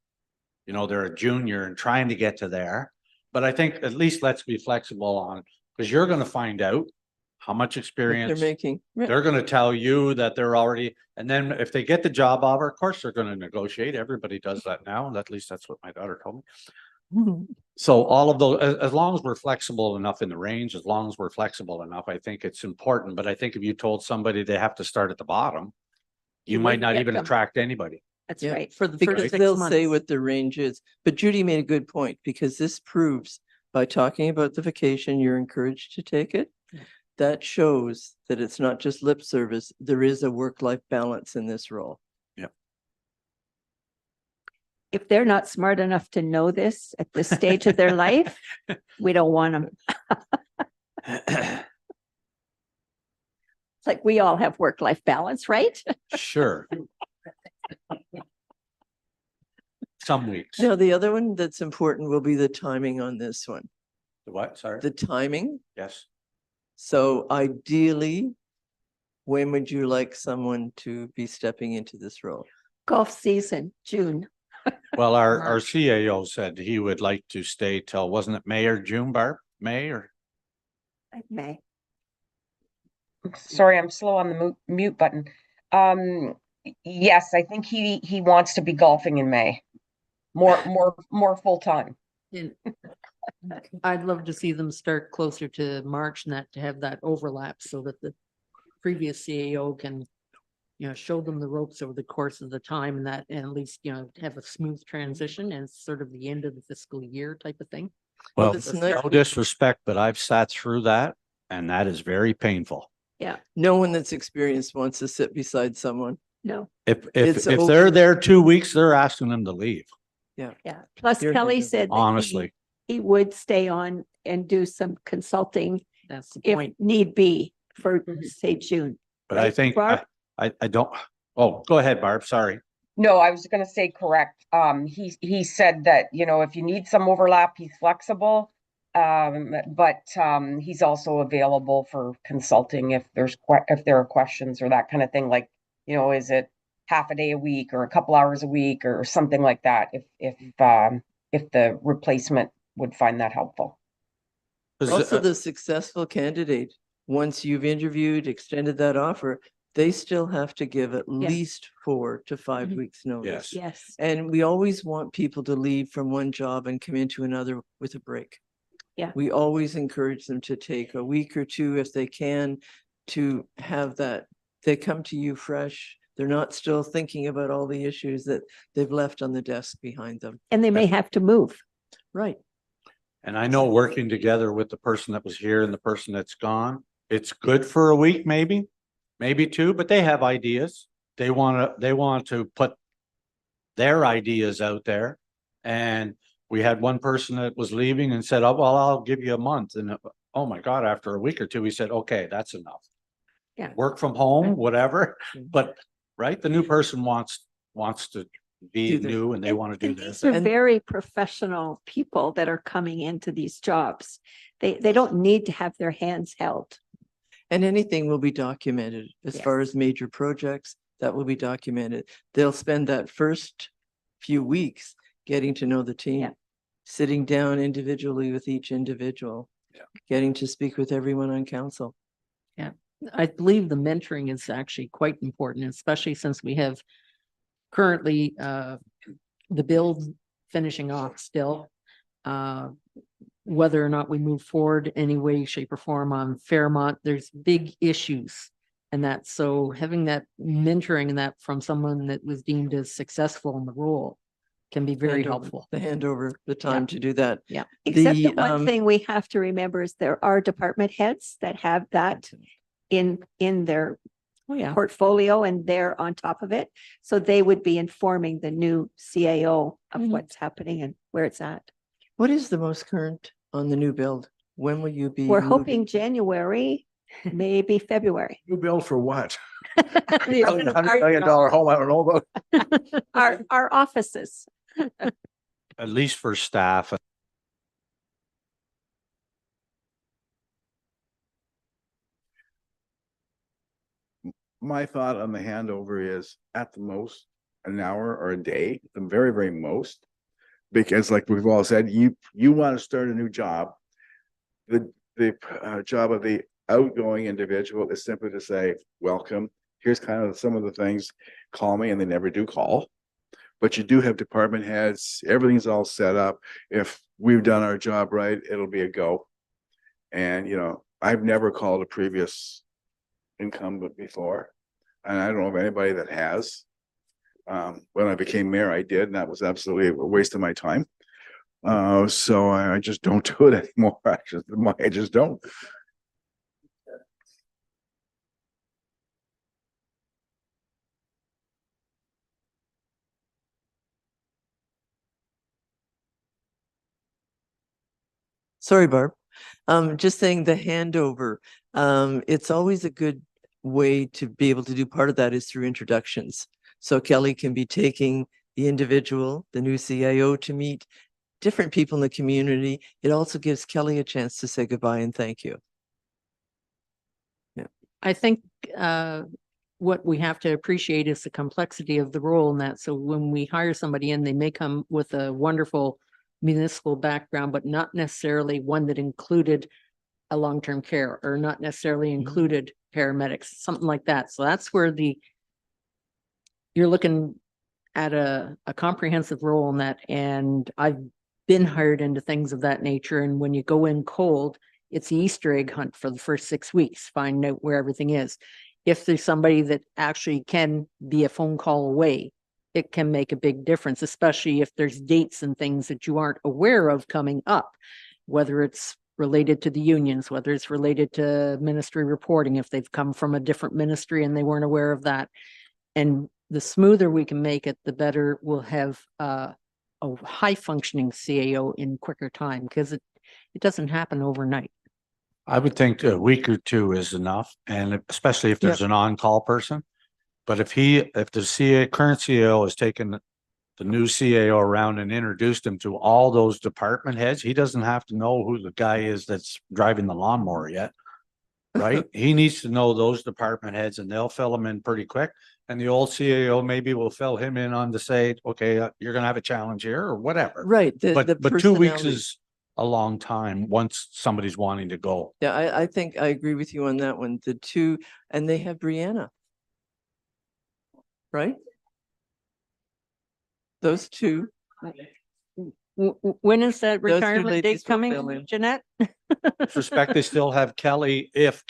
they're a junior and trying to get to there. But I think at least let's be flexible on, because you're going to find out how much What experience they're making. Yeah. they're going to tell you that they're already, and then if they get the job offer, of course, they're going to negotiate. Everybody does that now. At least that's what my daughter told me. Mhm. So all of those, as long as we're flexible enough in the range, as long as we're flexible enough, I think it's important. But I think if you told somebody they have to start at the bottom, you might wouldn't not get even them. attract anybody. That's Yeah. right. For the Because first 6 they'll say months. what the range is. But Judy made a good point because this proves by talking about the vacation, you're encouraged to take it. That shows that it's not just lip service. There is a work-life balance in this role. If they're not smart enough to know this at this stage of their life, we don't want them. It's like we all have work-life balance, right? Sure. Some weeks. Now, the other one that's important will be the timing on this one. The what? Sorry. The timing. Yes. So ideally, when would you like someone to be stepping into this role? Golf season, June. Well, our March. CAO said he would like to stay till, wasn't it May or June, Barb? May or? May. Sorry, I'm slow on the mute button. Yes, I think he wants to be golfing in May. More full time. And I'd love to see them start closer to March and that to have that overlap so that the previous CAO can show them the ropes over the course of the time and that, and at least, have a smooth transition and it's sort of the end of the fiscal year type of thing. Well, Well, it's no nice. disrespect, but I've sat through that and that is very painful. No one that's experienced wants to sit beside someone. No, It's If they're over. there 2 weeks, they're asking them to leave, yeah. Plus You're Kelly thinking- said that honestly. he would stay on and do some consulting That's the if point. need be for, Mhm. say, June. But I Right, think, Barb? I don't, oh, go ahead, Barb, sorry. No, I was gonna say correct. He said that, if you need some overlap, he's flexible. But he's also available for consulting if if there are questions or that kind of thing, like, is it half a day a week or a couple hours a week or something like that, if the replacement would find that helpful. 'Cause, Also, the successful candidate, once you've interviewed, extended that offer, they still have to give at least 4 to 5 Mhm. weeks notice. Yes, And we always want people to leave from one job and come into another with a break. Yeah. We always encourage them to take a week or two if they can to have that. They come to you fresh. They're not still thinking about all the issues that they've left on the desk behind them. and they may have to move. Right. And I know working together with the person that was here and the person that's gone, it's good for a week, maybe 2, but they have ideas. They want to put their ideas out there. And we had one person that was leaving and said, oh, well, I'll give you a month. And oh my God, after a week or two, he said, okay, that's enough. Yeah. Work from home, whatever, Mhm. but right, the new person wants to be Do their- new and they want to do And this. these are And- very professional people that are coming into these jobs. They don't need to have their hands held. And anything will be documented as far Yes. as major projects, that will be documented. They'll spend that first few weeks getting to know the team, Yeah. sitting down individually with each individual, Yeah. getting to speak with everyone on council. I believe the mentoring is actually quite important, especially since we have currently the build finishing off still. Whether or not we move forward any way, shape or form on Fairmont, there's big issues. And that, so having that mentoring and that from someone that was deemed as successful in the role can be very Handover- helpful. The handover, the time to do that. Yeah. Except The, that one thing we have to remember is there are department heads that have that in their Oh, yeah. portfolio and they're on top of it. So they would be informing the new CAO of Mhm. what's happening and where it's at. What is the most current on the new build? When will you be? We're moving? hoping January, maybe February. New bill for what? Our- $100 million home, I don't know about. Our offices. At least for staff. My thought on the handover is at the most an hour or a day, the very, very most. Because like we've all said, you want to start a new job. The job of the outgoing individual is simply to say, welcome, here's kind of some of the things, call me, and they never do call. But you do have department heads, everything's all set up. If we've done our job right, it'll be a go. And, I've never called a previous incumbent before. And I don't know of anybody that has. When I became mayor, I did, and that was absolutely a waste of my time. So I just don't do it anymore. I just don't. Sorry, Barb. Just saying the handover. It's always a good way to be able to do part of that is through introductions. So Kelly can be taking the individual, the new CIO, to meet different people in the community. It also gives Kelly a chance to say goodbye and thank you. I think what we have to appreciate is the complexity of the role in that. So when we hire somebody in, they may come with a wonderful municipal background, but not necessarily one that included a long-term care or not necessarily included paramedics, something like that. So that's where you're looking at a comprehensive role in that. And I've been hired into things of that nature. And when you go in cold, it's the Easter egg hunt for the first 6 weeks, find out where everything is. if there's somebody that actually can be a phone call away, it can make a big difference, especially if there's dates and things that you aren't aware of coming up, whether it's related to the unions, whether it's related to ministry reporting, if they've come from a different ministry and they weren't aware of that. And the smoother we can make it, the better we'll have a high functioning CAO in quicker time, because it doesn't happen overnight. I would think a week or two is enough, and especially if there's an on-call person. But if the current CAO has taken the new CAO around and introduced him to all those department heads, he doesn't have to know who the guy is that's driving the lawnmower yet. Right? He needs to know those department heads, and they'll fill him in pretty quick. And the old CAO maybe will fill him in on to say, okay, you're going to have a challenge here or whatever. Right. But 2 weeks personality. is a long time once somebody's wanting to go. Yeah, I think I agree with you on that one. The two, and they have Brianna. Right? Those two. When is that Those two retirement ladies date will fill coming, in. Jeanette? Suspect they still have Kelly if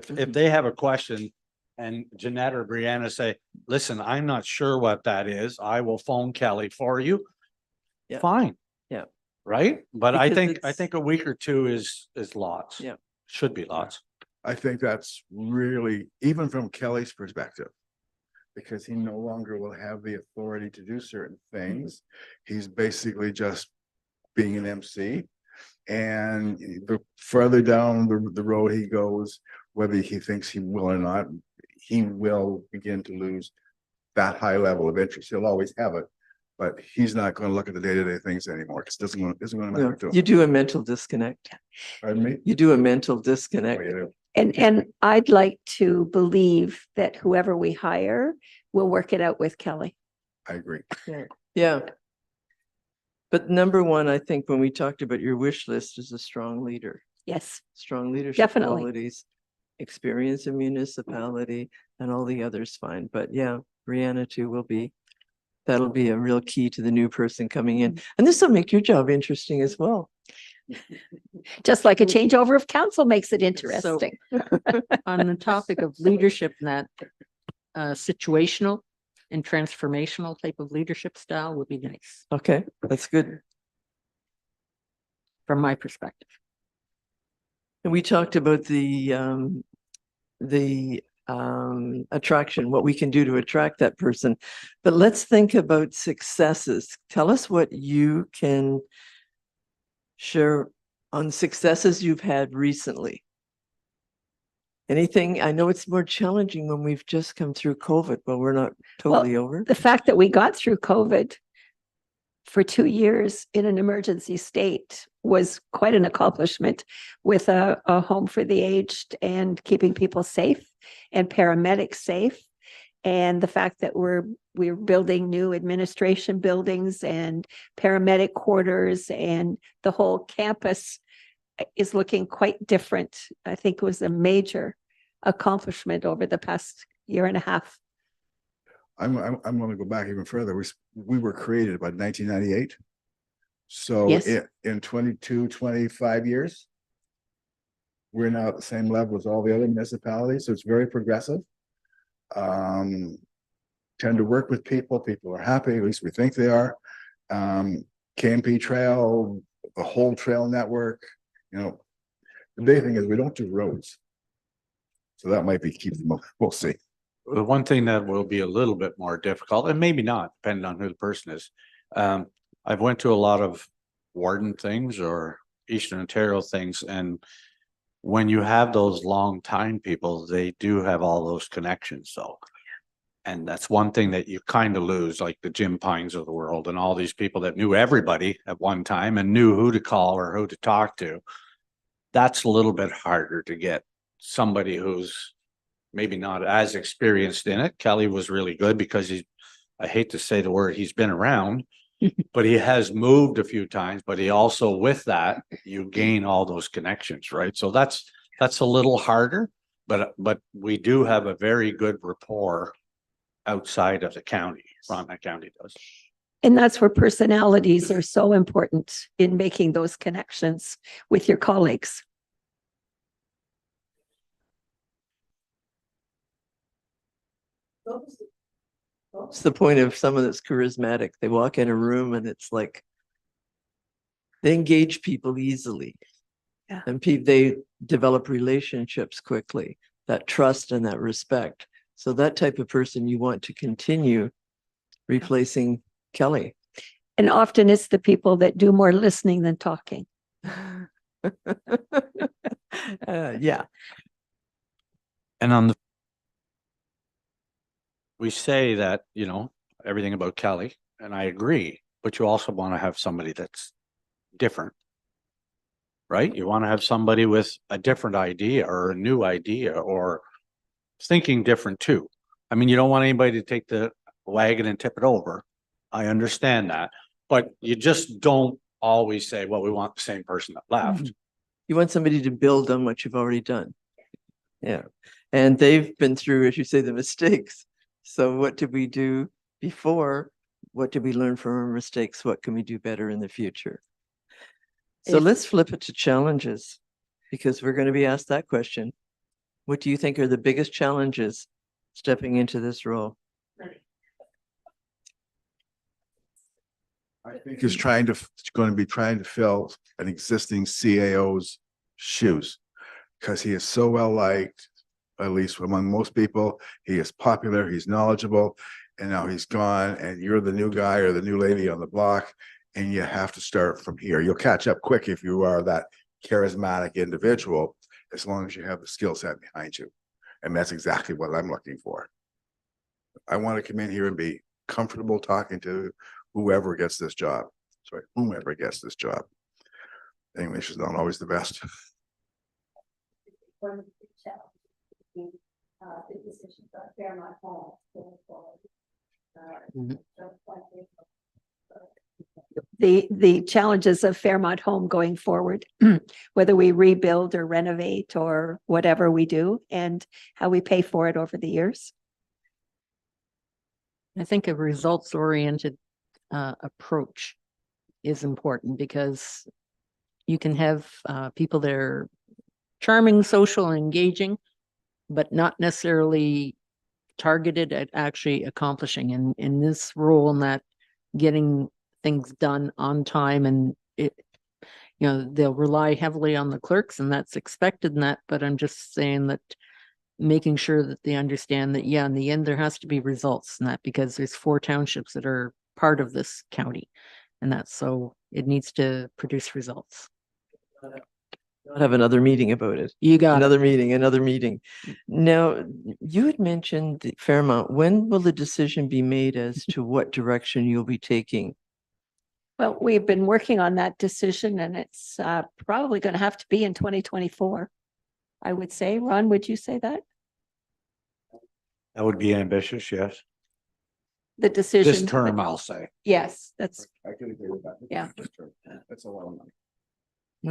they have a question and Jeanette or Brianna say, listen, I'm not sure what that is. I will phone Kelly for you. Yeah. Fine. Yeah. Right? But I Because think a week or two is lots. Yeah. Should be lots. I think that's really, even from Kelly's perspective, because he no longer will have the authority to do certain things. He's basically just being an MC. And the further down the road he goes, whether he thinks he will or not, he will begin to lose that high level of interest. He'll always have it, but he's not going to look at the day-to-day things anymore because it isn't going to No, matter to him. you do a mental disconnect. Pardon me? You do a mental Oh, disconnect. you do. And I'd like to believe that whoever we hire will work it out with Kelly. I agree. Yeah. But number one, I think when we talked about your wish list is a strong leader, Yes, strong leadership Definitely. qualities, experience in municipality, and all the others fine. But yeah, Brianna too that'll be a real key to the new person coming in. And this will make your job interesting as well. just like a changeover of council makes it interesting. On the topic of leadership, and that situational and transformational type of leadership style would be nice Okay, that's good. from my perspective. And we talked about the attraction, what we can do to attract that person. But let's think about successes. Tell us what you can share on successes you've had recently. Anything? I know it's more challenging when we've just come through COVID, but we're not totally over. The fact that we got through COVID for 2 years in an emergency state was quite an accomplishment, with a home for the aged and keeping people safe and paramedics safe. And the fact that we're building new administration buildings and paramedic quarters, and the whole campus is looking quite different. I think it was a major accomplishment over the past year and a half. I'm going to go back even further. We were created about 1998. So Yes. in 25 years, we're now at the same level as all the other municipalities. So it's very progressive. Tend to work with people. People are happy, at least we think they are. KMP Trail, the whole trail network, the big thing is we don't do roads. So that might be keeping them, we'll see. The one thing that will be a little bit more difficult, and maybe not, depending on who the person is. I've went to a lot of Warden things or Eastern Ontario things, and when you have those long time people, they do have all those connections. So, and that's one thing that you kind of lose, like the Jim Pines of the world and all these people that knew everybody at one time and knew who to call or who to talk to. That's a little bit harder to get somebody who's maybe not as experienced in it. Kelly was really good because I hate to say the word, he's been around, but he has moved a few times, but he also, with that, you gain all those connections, right? So that's a little harder, but we do have a very good rapport outside of the county. Frontenac County does. And that's where personalities are so important in making those connections with your colleagues. What's the point of someone that's charismatic? They walk in a room and it's like they engage people easily. Yeah. And they develop relationships quickly, that trust and that respect. So that type of person you want to continue replacing Kelly. And often it's the people that do more listening than talking. Yeah. And on the, we say that, you know, everything about Kelly, and I agree, but you also want to have somebody that's different. Right? You want to have somebody with a different idea or a new idea or thinking different too. I mean, you don't want anybody to take the wagon and tip it over. I understand that, but you just don't always say, well, we want the same person that left. You want somebody to build on what you've already done. Yeah. And they've been through, as you say, the mistakes. So what did we do before? What did we learn from our mistakes? What can we do better in the future? So If- let's flip it to challenges, because we're going to be asked that question. What do you think are the biggest challenges stepping into this role? I think is going to be trying to fill an existing CAO's shoes because he is so well liked, at least among most people. He is popular, he's knowledgeable, and now he's gone, and you're the new guy or the new lady on the block, and you have to start from here. You'll catch up quick if you are that charismatic individual, as long as you have the skill set behind you. And that's exactly what I'm looking for. I want to come in here and be comfortable talking to whoever gets this job. Sorry, whomever gets this job. English is not always the best. One of the big challenges, the decisions on Fairmont Hall going forward. The challenges of Fairmont Home going forward, whether we rebuild or renovate or whatever we do, and how we pay for it over the years. I think a results-oriented approach is important because you can have people that are charming, social, and engaging, but not necessarily targeted at actually accomplishing in this role and that getting things done on time. And it, you know, they'll rely heavily on the clerks, and that's expected in that, but I'm just saying that making sure that they understand that, yeah, in the end, there has to be results in that, because there's 4 townships that are part of this county. And that's, so it needs to produce results. I'll have another meeting about it. You got it. Another meeting. Now, you had mentioned the Fairmont. When will the decision be made as to what direction you'll be taking? Well, we've been working on that decision, and it's probably going to have to be in 2024. I would say. Ron, would you say that? That would be ambitious, yes. The decision. This term, I'll say. Yes, that's, I can agree with that. Yeah. That's a lot of money.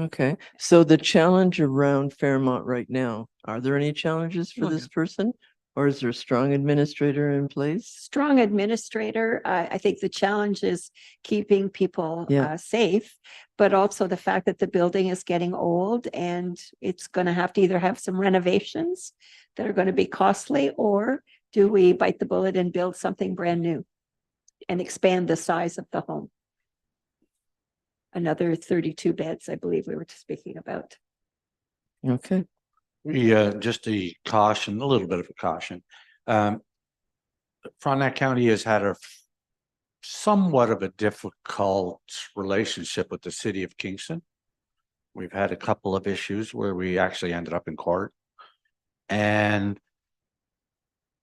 Okay, so the challenge around Fairmont right now, are there any challenges for Oh, this person? Or is there a strong administrator in place? strong administrator. I think the challenge is keeping people Yeah. safe, but also the fact that the building is getting old and it's going to have to either have some renovations that are going to be costly, or do we bite the bullet and build something brand new and expand the size of the home? Another 32 beds, I believe we were speaking about. Okay, We, just a caution, a little bit of a caution. Frontenac County has had a somewhat of a difficult relationship with the city of Kingston. We've had a couple of issues where we actually ended up in court. And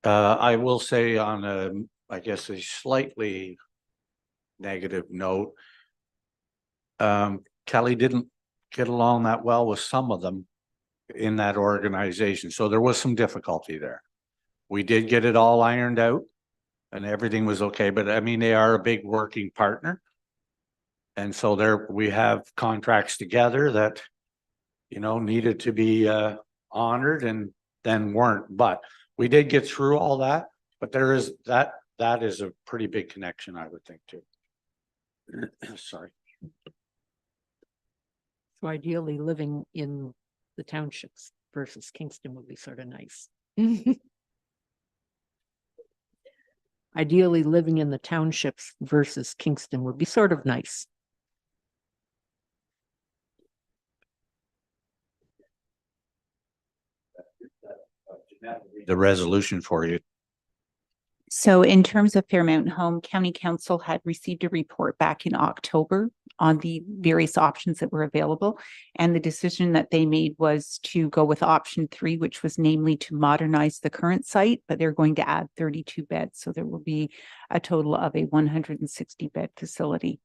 I will say on a, I guess, a slightly negative note, Kelly didn't get along that well with some of them in that organization. So there was some difficulty there. We did get it all ironed out and everything was okay. But I mean, they are a big working partner. And so there, we have contracts together that, you know, needed to be honored and then weren't. But we did get through all that. But there is that is a pretty big connection, I would think, too. Sorry. So ideally, living in the townships versus Kingston would be sort of nice. Ideally, living in the townships versus Kingston would be sort of nice. The resolution for you. So in terms of Fairmount Home, County Council had received a report back in October on the various options that were available. And the decision that they made was to go with option 3, which was namely to modernize the current site, but they're going to add 32 beds. So there will be a total of a 160 bed facility.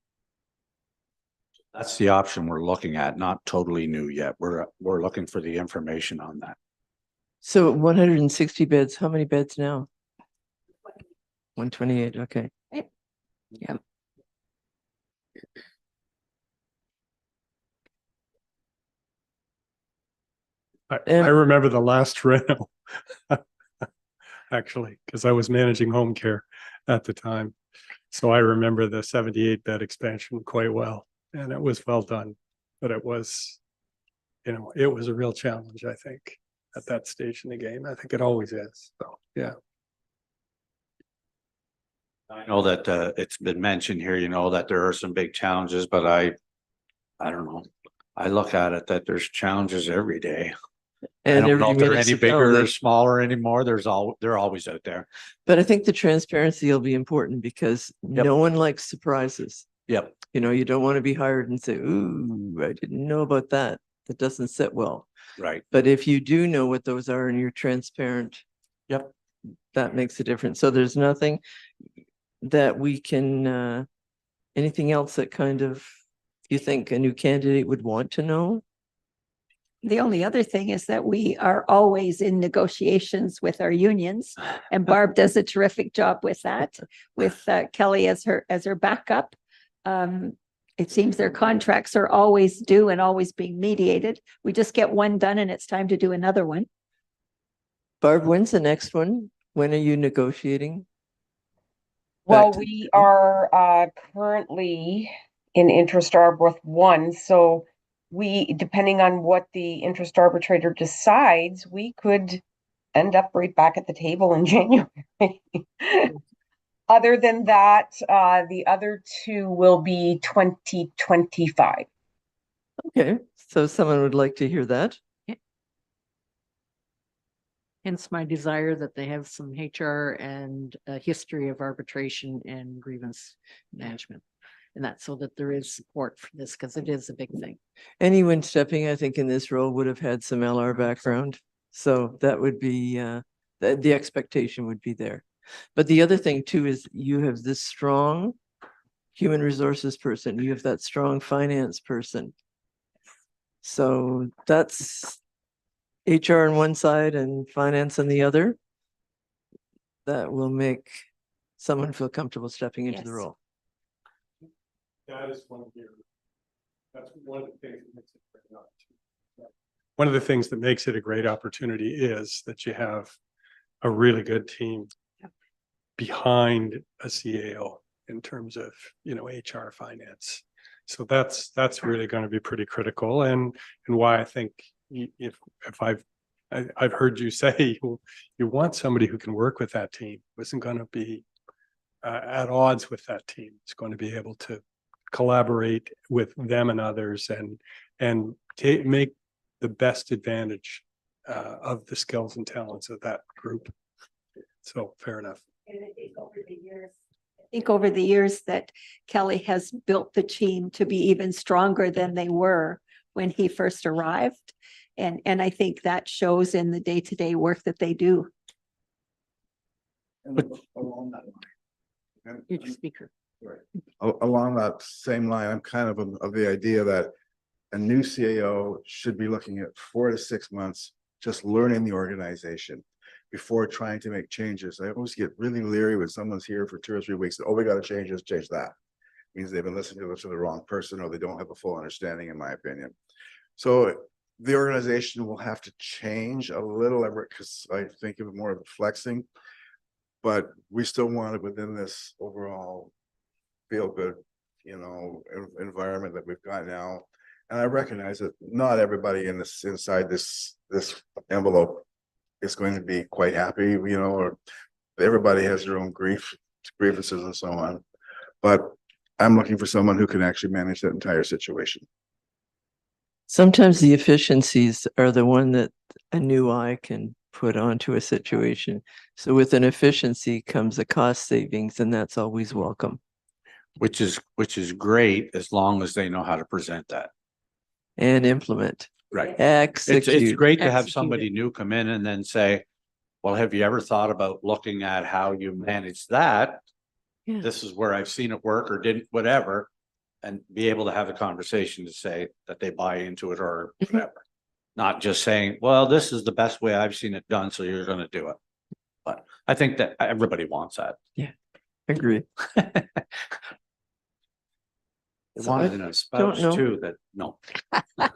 That's the option we're looking at, not totally new yet. We're looking for the information on that. So 160 beds, how many beds now? 128, okay. Yeah. I And- remember the last reno. Actually, because I was managing home care at the time. So I remember the 78 bed expansion quite well, and it was well done. But it was, it was a real challenge, I think, at that stage in the game. I think it always is. So, yeah. I know that it's been mentioned here, that there are some big challenges, but I don't know. I look at it that there's challenges every day. I And don't know every if they're any bigger or municipality. smaller anymore. They're always out there. But I think the transparency will be important because Yep. no one likes surprises. Yep. You don't want to be hired and say, ooh, I didn't know about that. That doesn't sit well. Right. But if you do know what those are and you're transparent, Yep. that makes a difference. So there's nothing that we can, anything else that kind of you think a new candidate would want to know? The only other thing is that we are always in negotiations with our unions, and Barb does a terrific job with that, with Kelly as her backup. It seems their contracts are always due and always being mediated. We just get one done and it's time to do another one. Barb, when's the next one? When are you negotiating? Well, to- we are currently in interest arb with one, so we, depending on what the interest arbitrator decides, we could end up right back at the table in January. Other than that, the other two will be 2025. Okay, so someone would like to hear that. Hence my desire that they have some HR and a history of arbitration and grievance management. And that's so that there is support for this, because it is a big thing. Anyone stepping, I think, in this role would have had some LR background. So that would be, the expectation would be there. But the other thing too is you have this strong human resources person, you have that strong finance person. So that's HR on one side and finance on the other. That will make someone feel comfortable stepping into the Yes. role. That is one of your, that's one of the things that makes it a great opportunity. One of the things that makes it a great opportunity is that you have a really good team behind a CAO in terms of, HR finance. So that's really going to be pretty critical, and why I think if I've heard you say you want somebody who can work with that team, who isn't going to be at odds with that team. It's going to be able to collaborate with them and others and make the best advantage of the skills and talents of that group. So fair enough. I think over the years that Kelly has built the team to be even stronger than they were when he first arrived. And I think that shows in the day-to-day work that they do. And along that line. Each speaker. Along that same line, I'm kind of the idea that a new CAO should be looking at 4 to 6 months, just learning the organization before trying to make changes. I always get really leery when someone's here for 2 or 3 weeks. Oh, we got to change this, change that. Means they've been listening to the wrong person, or they don't have a full understanding, in my opinion. So the organization will have to change a little, because I think of it more of a flexing, but we still want it within this overall feel good, environment that we've got now. And I recognize that not everybody inside this envelope is going to be quite happy, or everybody has their own grief grievances and so on. But I'm looking for someone who can actually manage that entire situation. Sometimes the efficiencies are the one that a new eye can put onto a situation. So with an efficiency comes a cost savings, and that's always welcome. Which is great as long as they know how to present that. And implement. Right. It's Execute. great to have Execute somebody it. new come in and then say, well, have you ever thought about looking at how you manage that? Yeah. This is where I've seen it work or didn't, whatever. And be able to have a conversation to say that they buy into it or whatever. Not just saying, well, this is the best way I've seen it done, so you're gonna do it. But I think that everybody wants that. Agree. They So want I it in a spouse know. too, that, no.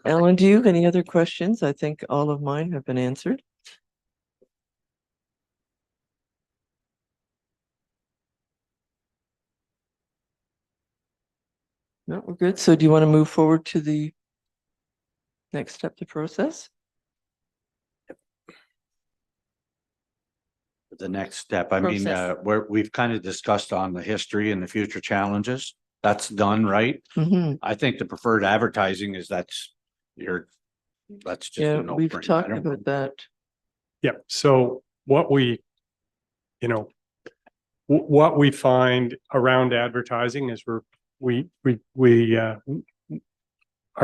Ellen, do you have any other questions? I think all of mine have been answered. No, we're good. So do you want to move forward to the next step of the process? The next step, I mean, Process. we've kind of discussed on the history and the future challenges. That's done, right? Mm-hmm. I think the preferred advertising is that's just Yeah, a no. we've talked about that. Yeah, so what we, you know, what we find around advertising is our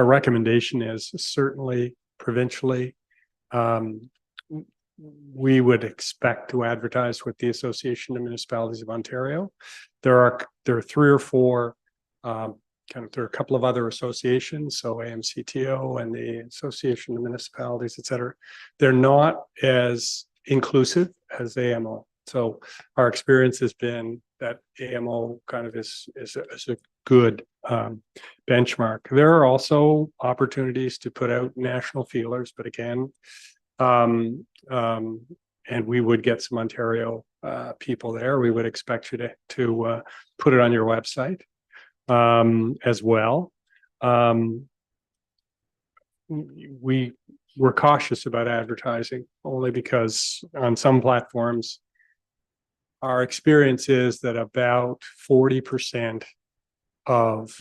recommendation is certainly provincially, we would expect to advertise with the Association of Municipalities of Ontario. There are 3 or 4 there are a couple of other associations, so AMCTO and the Association of Municipalities, et cetera. They're not as inclusive as AMO. So our experience has been that AMO kind of is a good benchmark. There are also opportunities to put out national feelers, but again, and we would get some Ontario people there. We would expect you to put it on your website as well. We're cautious about advertising only because on some platforms, our experience is that about 40% of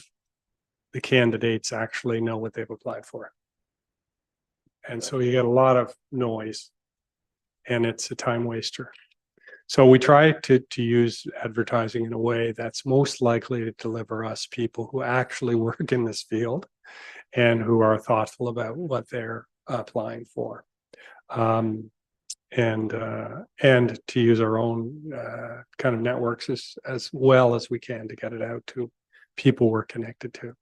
the candidates actually know what they've applied for. And so you get a lot of noise and it's a time waster. So we try to use advertising in a way that's most likely to deliver us people who actually work in this field and who are thoughtful about what they're applying for. And to use our own kind of networks as well as we can to get it out to people we're connected to.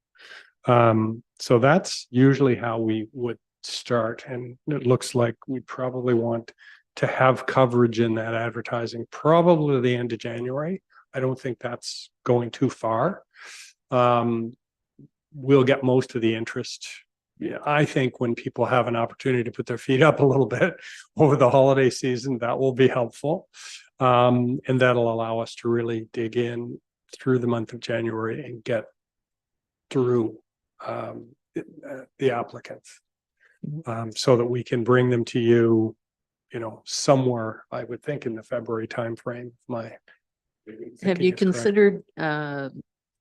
So that's usually how we would start. And it looks like we probably want to have coverage in that advertising probably the end of January. I don't think that's going too far. We'll get most of the interest. Yeah, I think when people have an opportunity to put their feet up a little bit over the holiday season, that will be helpful. And that'll allow us to really dig in through the month of January and get through the applicants so that we can bring them to you, somewhere, I would think in the February timeframe. Have you considered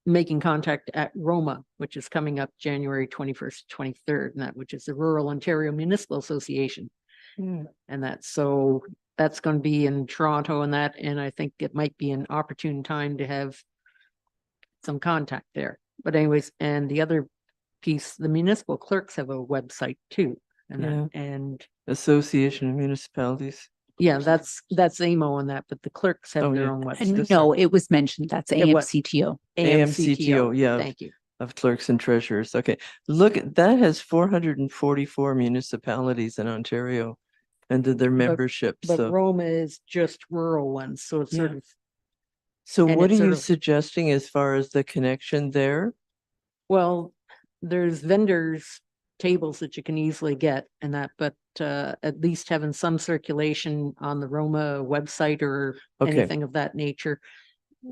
making contact at Roma, which is coming up January 21st, 23rd, and which is the Rural Ontario Municipal Association. And that's going to be in Toronto and I think it might be an opportune time to have some contact there. But anyways, and the other piece, the municipal clerks have a website too. And Association of Municipalities. yeah, that's AMO on that, but the clerks have their own website. No, it was mentioned. That's It was- AMCTO. AMCTO, yeah. Thank you. Of clerks and treasurers. Okay, look, that has 444 municipalities in Ontario under their membership. But So, Roma is just rural ones, so it's sort Yeah. of, so and what are it's sort you of- suggesting as far as the connection there? well, there's vendors tables that you can easily get and that, but at least having some circulation on the Roma website or Okay. anything of that nature,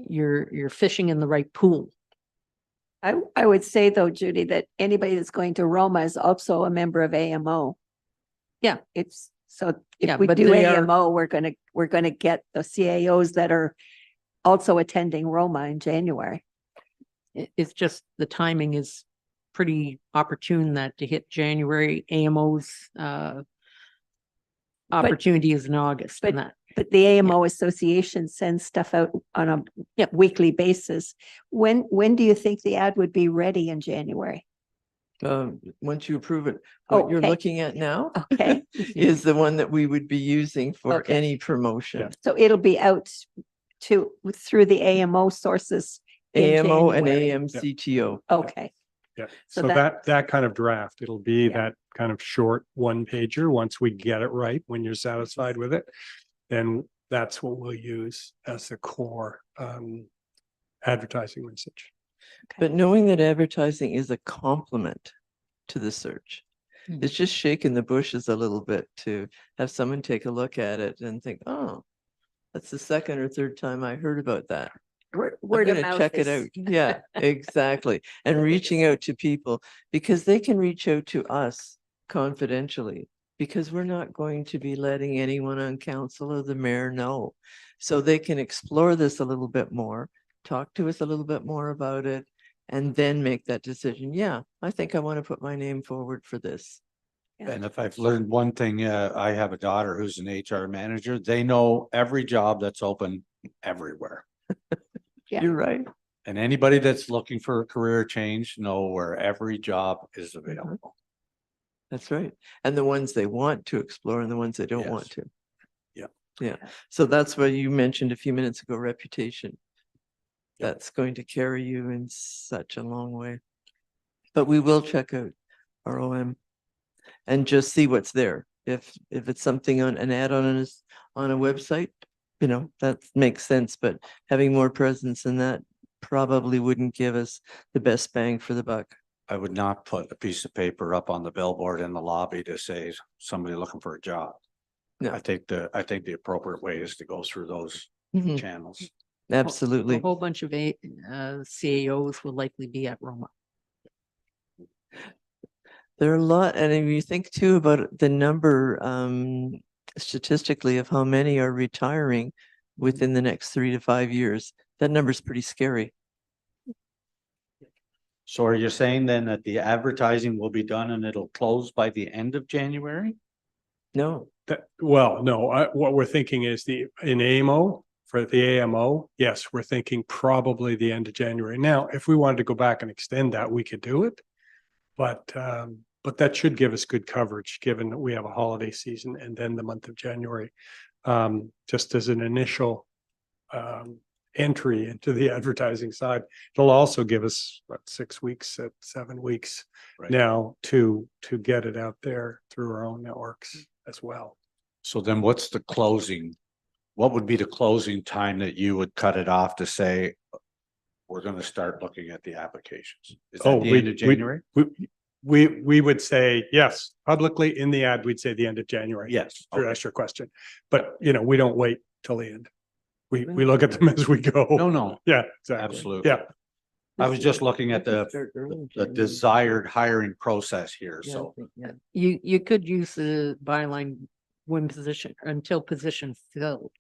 you're fishing in the right pool. I would say though, Judy, that anybody that's going to Roma is also a member of AMO. Yeah. So Yeah, if we but do they are- AMO, we're gonna get the CAOs that are also attending Roma in January. It's just the timing is pretty opportune that to hit January, AMO's opportunity is in August and that. But the AMO Association sends stuff out on a weekly basis. When do you think the ad would be ready in January? Once you approve it, what you're Okay. looking at now Okay, is the one that we would be using for Okay. any promotion. so it'll be out through the AMO sources. in AMO and January. AMCTO. Okay, Yeah, So so that- that kind of draft, it'll be Yeah. that kind of short one pager. Once we get it right, when you're satisfied with it, then that's what we'll use as the core advertising message. But knowing that advertising is a complement to the search, it's just shaking the bushes a little bit to have someone take a look at it and think, oh, that's the second or third time I heard about that. word I'm of gonna mouth check it is- out. Yeah, exactly. And reaching out to people because they can reach out to us confidentially because we're not going to be letting anyone on council or the mayor know. So they can explore this a little bit more, talk to us a little bit more about it, and then make that decision. Yeah, I think I want to put my name forward for this. And if I've learned one thing, I have a daughter who's an HR manager. They know every job that's open everywhere. Yeah. You're right. And anybody that's looking for a career change know where every job is available. That's right. And the ones they want to explore and the ones they don't want Yes. to. Yeah. Yeah. So that's what you mentioned a few minutes ago, reputation. Yeah. That's going to carry you in such a long way. But we will check out ROM and just see what's there. If it's something on an ad on a website, that makes sense, but having more presence than that probably wouldn't give us the best bang for the buck. I would not put a piece of paper up on the billboard in the lobby to say somebody looking for a job. No. I think the appropriate way is to go through those Mhm. channels. Absolutely. A whole bunch of CAOs will likely be at Roma. There are a lot, and if you think too about the number statistically of how many are retiring within the next 3 to 5 years, that number is pretty scary. So are you saying then that the advertising will be done and it'll close by the end of January? No, Well, no, what we're thinking is in AMO, for the AMO, yes, we're thinking probably the end of January. Now, if we wanted to go back and extend that, we could do it. But that should give us good coverage, given that we have a holiday season and then the month of January. Just as an initial entry into the advertising side, it'll also give us 6 weeks, 7 weeks Right. now to get it out there through our own networks as well. So then what would be the closing time that you would cut it off to say, we're gonna start looking at the applications? Is that the end of January? We would say, yes, publicly in the ad, we'd say the end of January. Yes. To Okay. answer your question, but we don't wait till the end. We look at them as we go. No, Yeah, exactly. absolutely. Yeah, I was just looking at the Start early in the January. desired hiring process here, Yeah, I so. think, yeah. You could use the byline when position until position filled,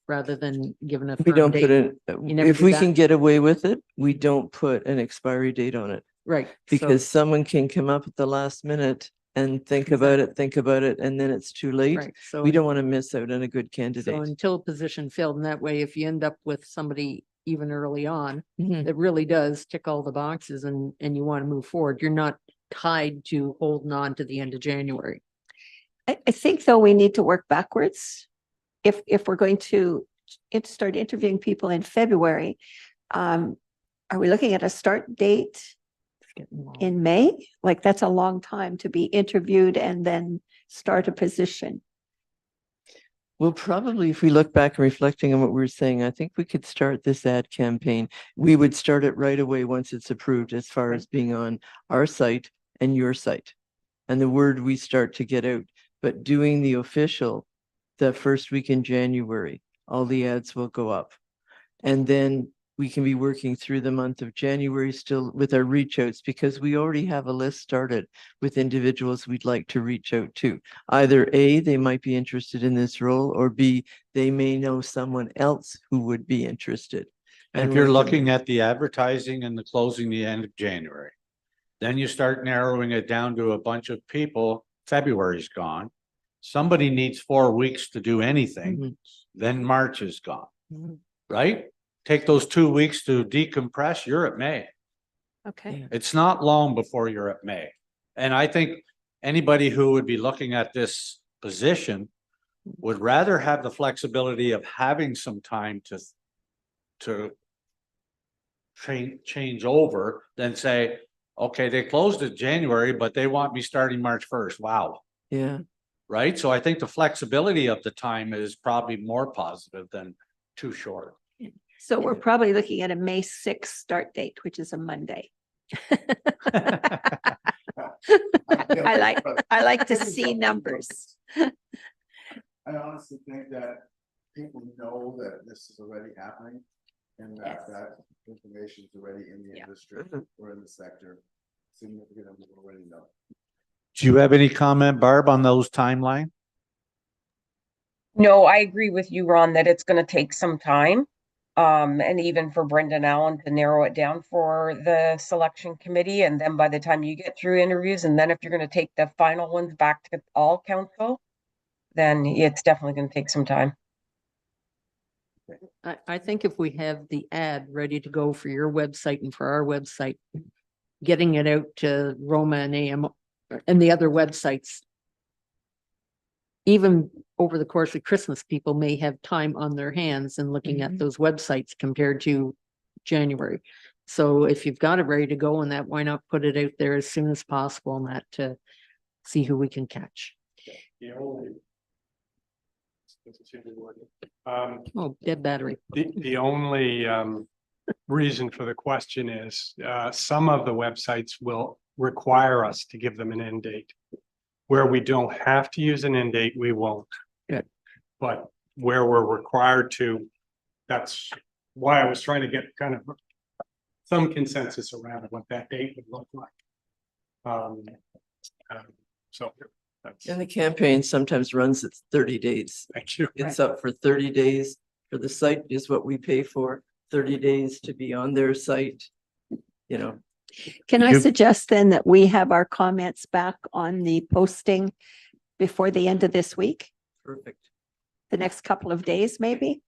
rather than giving a We firm don't put date. it, never if do we that? can get away with it, we don't put an expiry date on it. Right. so- Because someone can come up at the last minute and think about it, and then it's too late. Right, so. We don't want to miss out on a good So candidate. until position filled, and that way, if you end up with somebody even early on, Mhm. that really does tick all the boxes and you want to move forward, you're not tied to holding on to the end of January. I think though we need to work backwards. If we're going to start interviewing people in February, are we looking at a start date It's getting long. in May? Like that's a long time to be interviewed and then start a position. Well, probably if we look back and reflecting on what we were saying, I think we could start this ad campaign. We would start it right away once it's approved, as far as being on our site and your site. And the word we start to get out, but doing the official, the first week in January, all the ads will go up. And then we can be working through the month of January still with our reach outs, because we already have a list started with individuals we'd like to reach out to. Either A, they might be interested in this role, or B, they may know someone else who would be interested. And if you're looking at the advertising and the closing the end of January, then you start narrowing it down to a bunch of people, February's gone. Somebody needs 4 weeks to do anything, Mhm. then March is gone, Mhm. right? Take those 2 weeks to decompress, you're at May. Okay. Yeah. It's not long before you're at May. And I think anybody who would be looking at this position would rather have the flexibility of having some time to change over than say, okay, they closed it January, but they want me starting March 1st. Wow. Yeah. Right? So I think the flexibility of the time is probably more positive than too short. So we're probably looking at a May 6th start date, which is a Monday. I like to see numbers. I honestly think that people know that this is already happening and that Yes. that information is already in the Yeah. industry or in the sector. Significant of people already know. Do you have any comment, Barb, on those timeline? No, I agree with you, Ron, that it's gonna take some time. And even for Brendan Allen to narrow it down for the selection committee, and then by the time you get through interviews, and then if you're gonna take the final ones back to all council, then it's definitely gonna take some time. I think if we have the ad ready to go for your website and for our website, getting it out to Roma and AM and the other websites, even over the course of Christmas, people may have time on their hands and looking at those websites compared to January. So if you've got it ready to go on that, why not put it out there as soon as possible on that to see who we can catch? The only. Oh, dead battery. The only reason for the question is some of the websites will require us to give them an end date. Where we don't have to use an end date, we won't. Good. But where we're required to, that's why I was trying to get kind of some consensus around what that date would look like. So that's, And the campaign sometimes runs at 30 days. thank you. It's up for 30 days for the site is what we pay for, 30 days to be on their site. You know, Can I You- suggest then that we have our comments back on the posting before the end of this week, perfect. the next couple of days, maybe?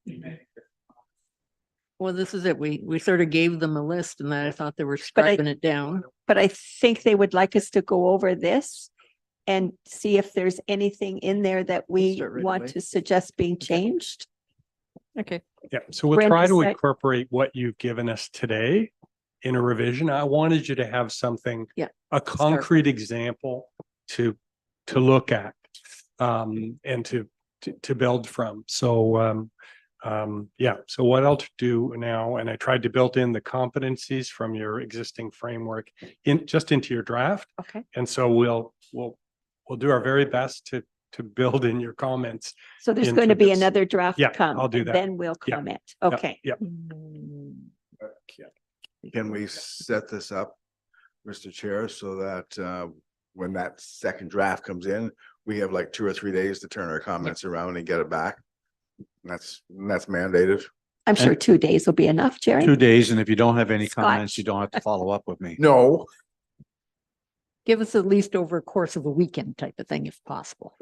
Well, this is it. We sort of gave them a list and then I thought they were But I- scrubbing it down. But I think they would like us to go over this and see if there's anything in there that we Start right want away. to suggest being changed. Okay. Yeah, so we'll Brenda try to said- incorporate what you've given us today in a revision. I wanted you to have something, Yeah, a concrete example to look at and to build from. So yeah, so what I'll do now, and I tried to build in the competencies from your existing framework just into your draft. Okay. And so we'll do our very best to build in your comments. So there's into going to be this. another draft Yeah, come. I'll do and that. Then we'll Yeah, comment. Yeah, Okay. Yeah. Can we set this up, Mr. Chair, so that when that second draft comes in, we have like 2 or 3 days to turn our comments around and get it back? That's mandated. I'm sure And- 2 days will be enough, Jerry. 2 days, and if you don't have any Scotch. comments, you don't have to follow up with me. No, Give us at least over a course of a weekend type of thing if possible.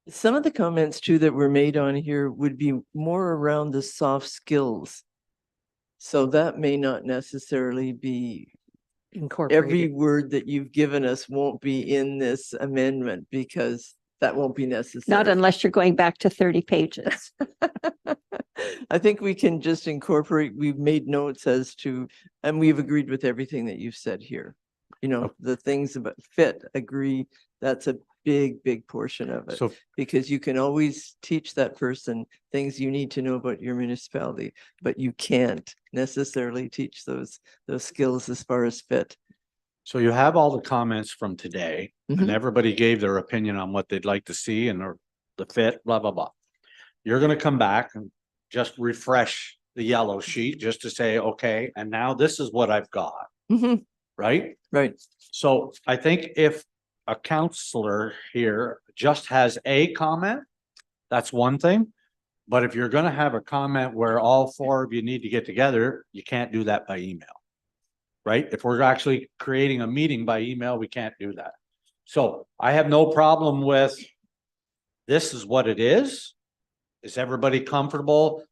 Some of the comments too that were made on here would be more around the soft skills. So that may not necessarily be, every Incorporated. word that you've given us won't be in this amendment because that won't be necessary. Not unless you're going back to 30 pages. I think we can just incorporate, we've made notes as to, and we've agreed with everything that you've said here. You know, the things about fit, agree, that's a big portion of it. So Because you can always teach that person things you need to know about your municipality, but you can't necessarily teach those skills as far as fit. So you have all the comments from today and Mhm. everybody gave their opinion on what they'd like to see and the fit, blah, blah, blah. You're gonna come back and just refresh the yellow sheet just to say, okay, and now this is what I've got, Mhm. right? Right. So I think if a counselor here just has a comment, that's one thing. But if you're gonna have a comment where all four of you need to get together, you can't do that by email. Right? If we're actually creating a meeting by email, we can't do that. So I have no problem with this is what it is. Is everybody comfortable?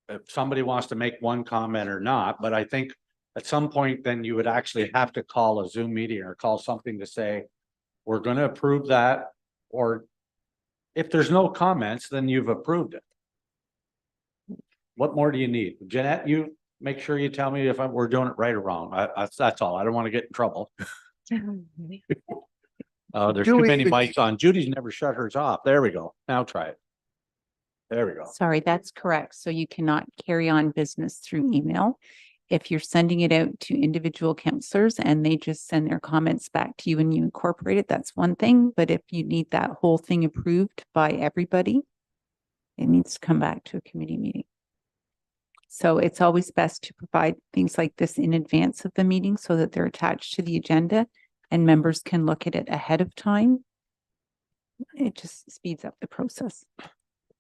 If somebody wants to make one comment or not, but I think at some point, then you would actually have to call a Zoom meeting or call something to say, we're gonna approve that, or if there's no comments, then you've approved it. What more do you need? Jeanette, you make sure you tell me if we're doing it right or wrong. That's all. I don't want to get in trouble. There's too many mics on. Judy's never shut hers off. There we go. Now try it. There we go. Sorry, that's correct. So you cannot carry on business through email. If you're sending it out to individual counselors and they just send their comments back to you and you incorporate it, that's one thing. But if you need that whole thing approved by everybody, it needs to come back to a committee meeting. So it's always best to provide things like this in advance of the meeting so that they're attached to the agenda and members can look at it ahead of time. It just speeds up the process.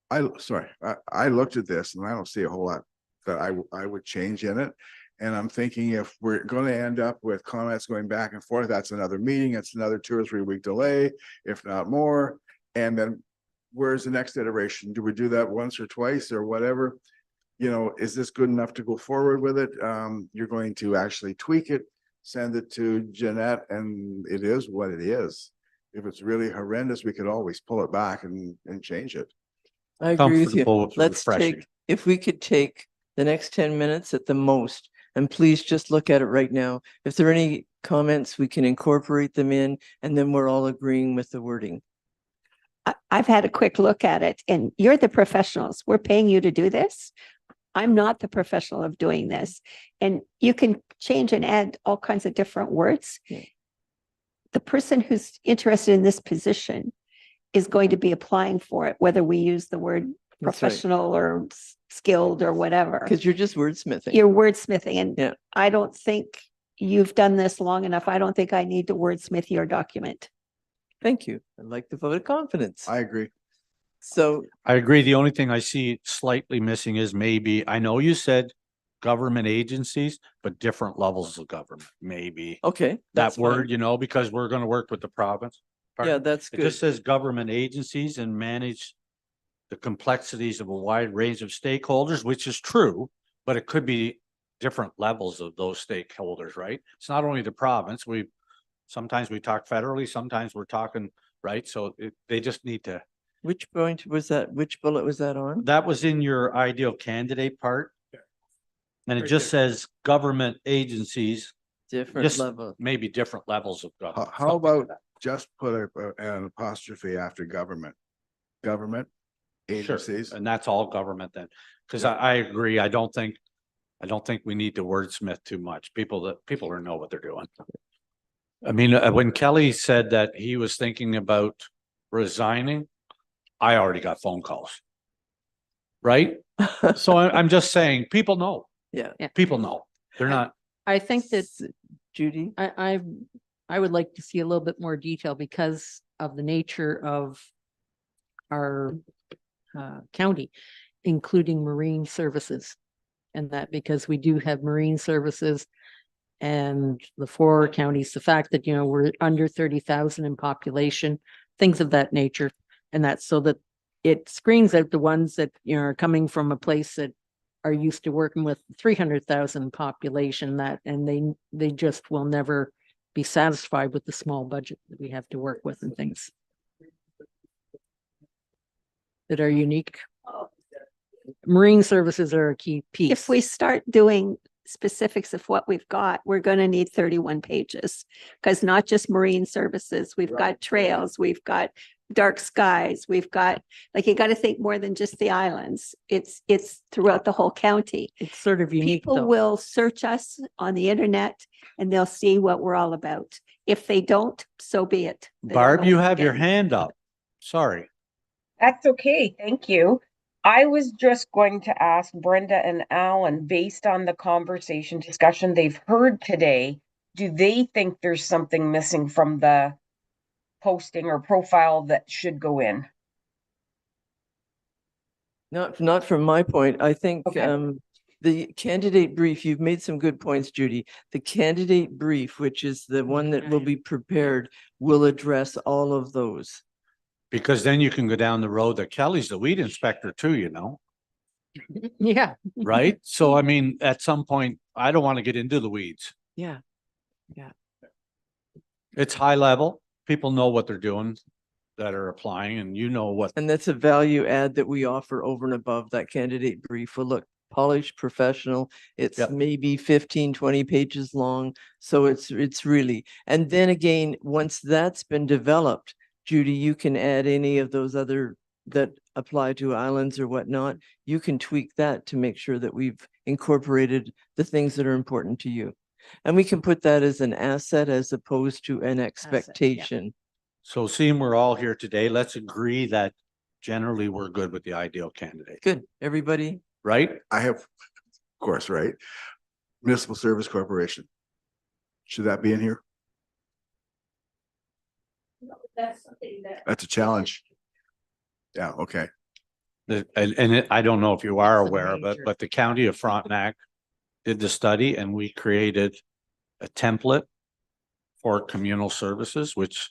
I looked at this and I don't see a whole lot that I would change in it. And I'm thinking if we're going to end up with comments going back and forth, that's another meeting. It's another 2 or 3 week delay, if not more. And then where's the next iteration? Do we do that once or twice or whatever? You know, is this good enough to go forward with it? You're going to actually tweak it, send it to Jeanette, and it is what it is. If it's really horrendous, we could always pull it back and change it. I agree with you. Comfortable with Let's refreshing. take, if we could take the next 10 minutes at the most, and please just look at it right now. If there are any comments, we can incorporate them in, and then we're all agreeing with the wording. I've had a quick look at it and you're the professionals. We're paying you to do this. I'm not the professional of doing this. And you can change and add all kinds of different words. Yeah. The person who's interested in this position is going to be applying for it, whether we use the word That's right. professional or skilled or whatever. Because you're just wordsmithing. You're wordsmithing. And Yeah. I don't think you've done this long enough. I don't think I need to wordsmith your document. Thank you. I'd like the vote of confidence. I agree. So I agree. The only thing I see slightly missing is maybe, I know you said government agencies, but different levels of government, maybe. okay, That that's word, fine. you know, because we're gonna work with the province. Yeah, Pardon? that's It good. just says government agencies and manage the complexities of a wide range of stakeholders, which is true, but it could be different levels of those stakeholders, right? It's not only the province. Sometimes we talk federally, sometimes we're talking, right? So they just need to, Which point was that? Which bullet was that on? that was in your ideal candidate part. And it Right just there. says government agencies, Different just level. maybe different levels of government. How something like about that. just put an apostrophe after government? Government Sure, agencies. and that's all government then, because Yeah. I agree, I don't think we need to wordsmith too much. People know what they're doing. I mean, when Kelly said that he was thinking about resigning, I already got phone calls. Right? So I'm just saying, people know, Yeah. people know, they're not, I think that Judy? I would like to see a little bit more detail because of the nature of our county, including marine services. And that because we do have marine services and the 4 counties, the fact that, you know, we're under 30,000 in population, things of that nature. And that's so that it screens out the ones that, you know, are coming from a place that are used to working with 300,000 population that, and they just will never be satisfied with the small budget that we have to work with and things that are unique. Marine services are a key piece. If we start doing specifics of what we've got, we're going to need 31 pages. Because not just marine services, we've got trails, we've got dark skies, we've got, like, you got to think more than just the islands. It's throughout the whole county. It's sort of unique People though. will search us on the internet and they'll see what we're all about. If they don't, so be it. They don't Barb, know you what have they're your getting. hand up. Sorry. That's okay. Thank you. I was just going to ask Brenda and Alan, based on the conversation discussion they've heard today, do they think there's something missing from the posting or profile that should go in? Not from my point. I think Okay. the candidate brief, you've made some good points, Judy. The candidate brief, which is the one that will be prepared, will address all of those. Because then you can go down the road that Kelly's the weed inspector too, you know, Yeah. right? So I mean, at some point, I don't want to get into the weeds. Yeah. It's high level. People know what they're doing that are applying, and you know what. And that's a value add that we offer over and above that candidate brief. Will look polished, professional. It's Yep. maybe 15, 20 pages long. So it's really, and then again, once that's been developed, Judy, you can add any of those other that apply to islands or whatnot. You can tweak that to make sure that we've incorporated the things that are important to you. And we can put that as an asset as opposed to an expectation. So seeing we're all here today, let's agree that generally we're good with the ideal candidate, Good, everybody. right? I have, of course, right? Municipal Service Corporation. Should that be in here? That's a challenge. Yeah, okay. I don't know if you are That's a aware of it, major- but the county of Frontenac did the study and we created a template for communal services, which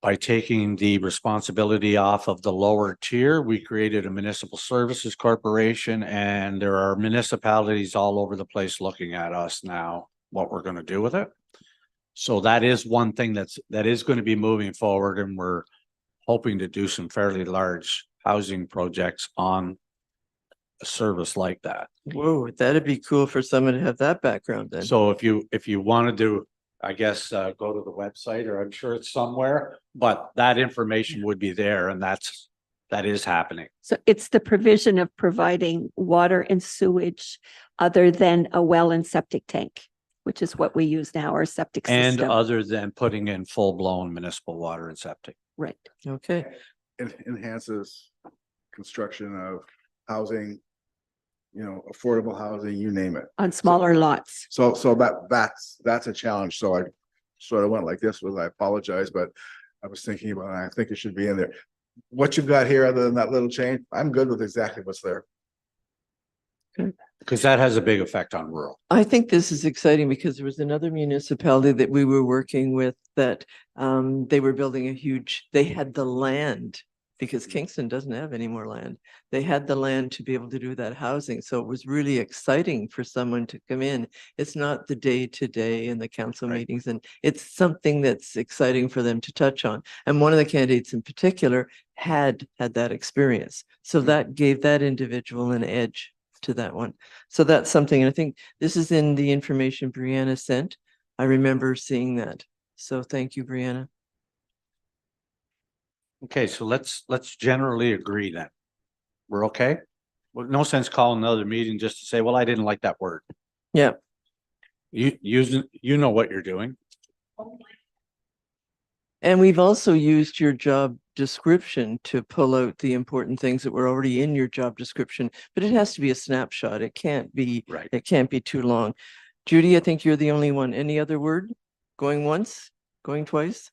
by taking the responsibility off of the lower tier, we created a municipal services corporation, and there are municipalities all over the place looking at us now, what we're going to do with it. So that is one thing that is going to be moving forward, and we're hoping to do some fairly large housing projects on a service like that. Whoa, that'd be cool for someone to have that background then. So if you wanted to, I guess, go to the website, or I'm sure it's somewhere, but that information would be there, and that is happening. So it's the provision of providing water and sewage other than a well and septic tank, which is what we use now, our septic And system. other than putting in full-blown municipal water and septic. Right. Okay, It enhances construction of housing, affordable housing, you name it. On smaller lots. So that's a challenge. So I sort of went like this I apologize, but I was thinking about it. I think it should be in there. What you've got here, other than that little change, I'm good with exactly what's there. Because that has a big effect on rural. I think this is exciting because there was another municipality that we were working with that they were building they had the land because Kingston doesn't have any more land. They had the land to be able to do that housing. So it was really exciting for someone to come in. It's not the day to day in the council meetings, and it's something that's exciting for them to touch on. And one of the candidates in particular had that experience. So that gave that individual an edge to that one. So that's something, and I think this is in the information Brianna sent. I remember seeing that. So thank you, Brianna. Okay, so let's generally agree then. We're okay? Well, no sense calling another meeting just to say, well, I didn't like that word. Yeah. You know what you're doing. And we've also used your job description to pull out the important things that were already in your job description, but it has to be a snapshot. It can't be, Right. It can't be too long. Judy, I think you're the only one. Any other word? Going once, going twice?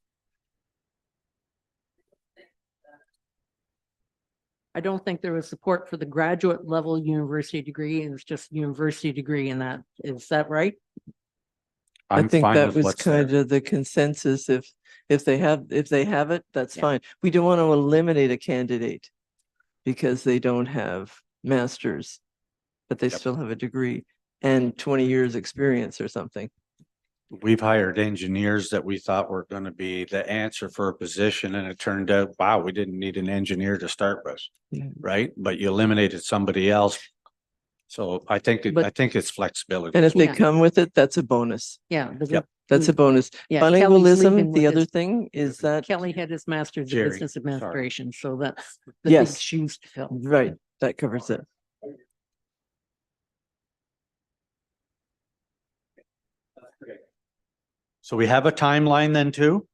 I don't think there was support for the graduate level university degree, and it's just university degree in that. Is that right? I think fine that with was what's there. kind of the consensus. If they have it, that's Yeah. fine. We don't want to eliminate a candidate because they don't have masters, but they Yep. still have a degree and 20 years experience or something. We've hired engineers that we thought were going to be the answer for a position, and it turned out, wow, we didn't need an engineer to start with, Yeah. right? But you eliminated somebody else. So I think it's flexibility. And if they Yeah. come with it, that's a bonus. Yeah. Yep. That's a bonus. Yeah, Kelly's Bilingualism, leaving the with other his- thing is that, Kelly had his master's in Jerry, business sorry. administration, so that's the big Yes. shoes to fill. right, that covers it. So we have a timeline then too?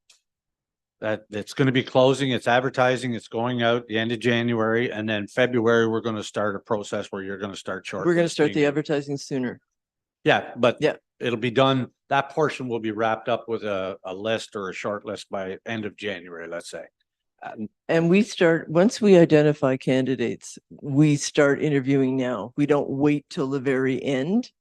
that it's going to be closing, it's advertising, it's going out the end of January, and then February, we're going to start a process where you're going to start short. We're going to start the advertising sooner. Yeah, but Yeah. it'll be done, that portion will be wrapped up with a list or a short list by end of January, let's say. And we start, once we identify candidates, we start interviewing now. We don't wait till the very end.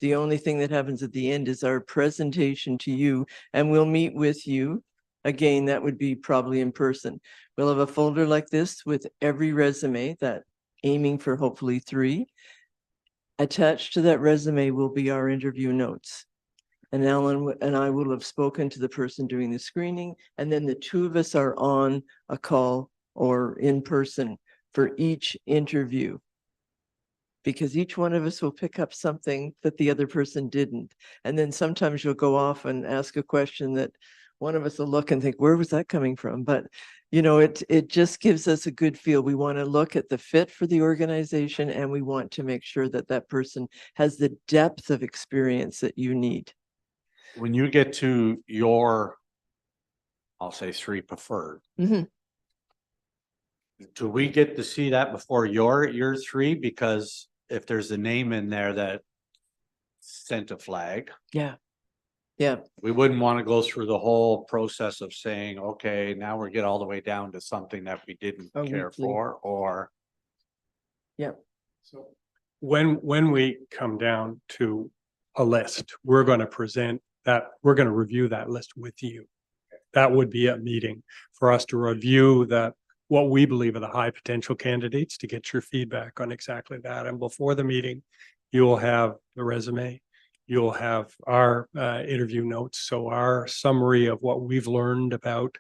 The only thing that happens at the end is our presentation to you, and we'll meet with you. Again, that would be probably in person. We'll have a folder like this with every resume, that aiming for hopefully 3. Attached to that resume will be our interview notes. And Alan and I will have spoken to the person doing the screening, and then the 2 of us are on a call or in person for each interview. Because each one of us will pick up something that the other person didn't. And then sometimes you'll go off and ask a question that one of us will look and think, where was that coming from? But, you know, it just gives us a good feel. We want to look at the fit for the organization, and we want to make sure that that person has the depth of experience that you need. When you get to your, I'll say 3 preferred, Mhm. do we get to see that before your 3? Because if there's a name in there that sent a flag, Yeah. Yeah. we wouldn't want to go through the whole process of saying, okay, now we get all the way down to something that we didn't care Weekly. for, or. Yeah. So when we come down to a list, we're going to present that, we're going to review that list with you. That would be a meeting for us to review that, what we believe are the high potential candidates, to get your feedback on exactly that. And before the meeting, you will have the resume, you'll have our interview notes. So our summary of what we've learned about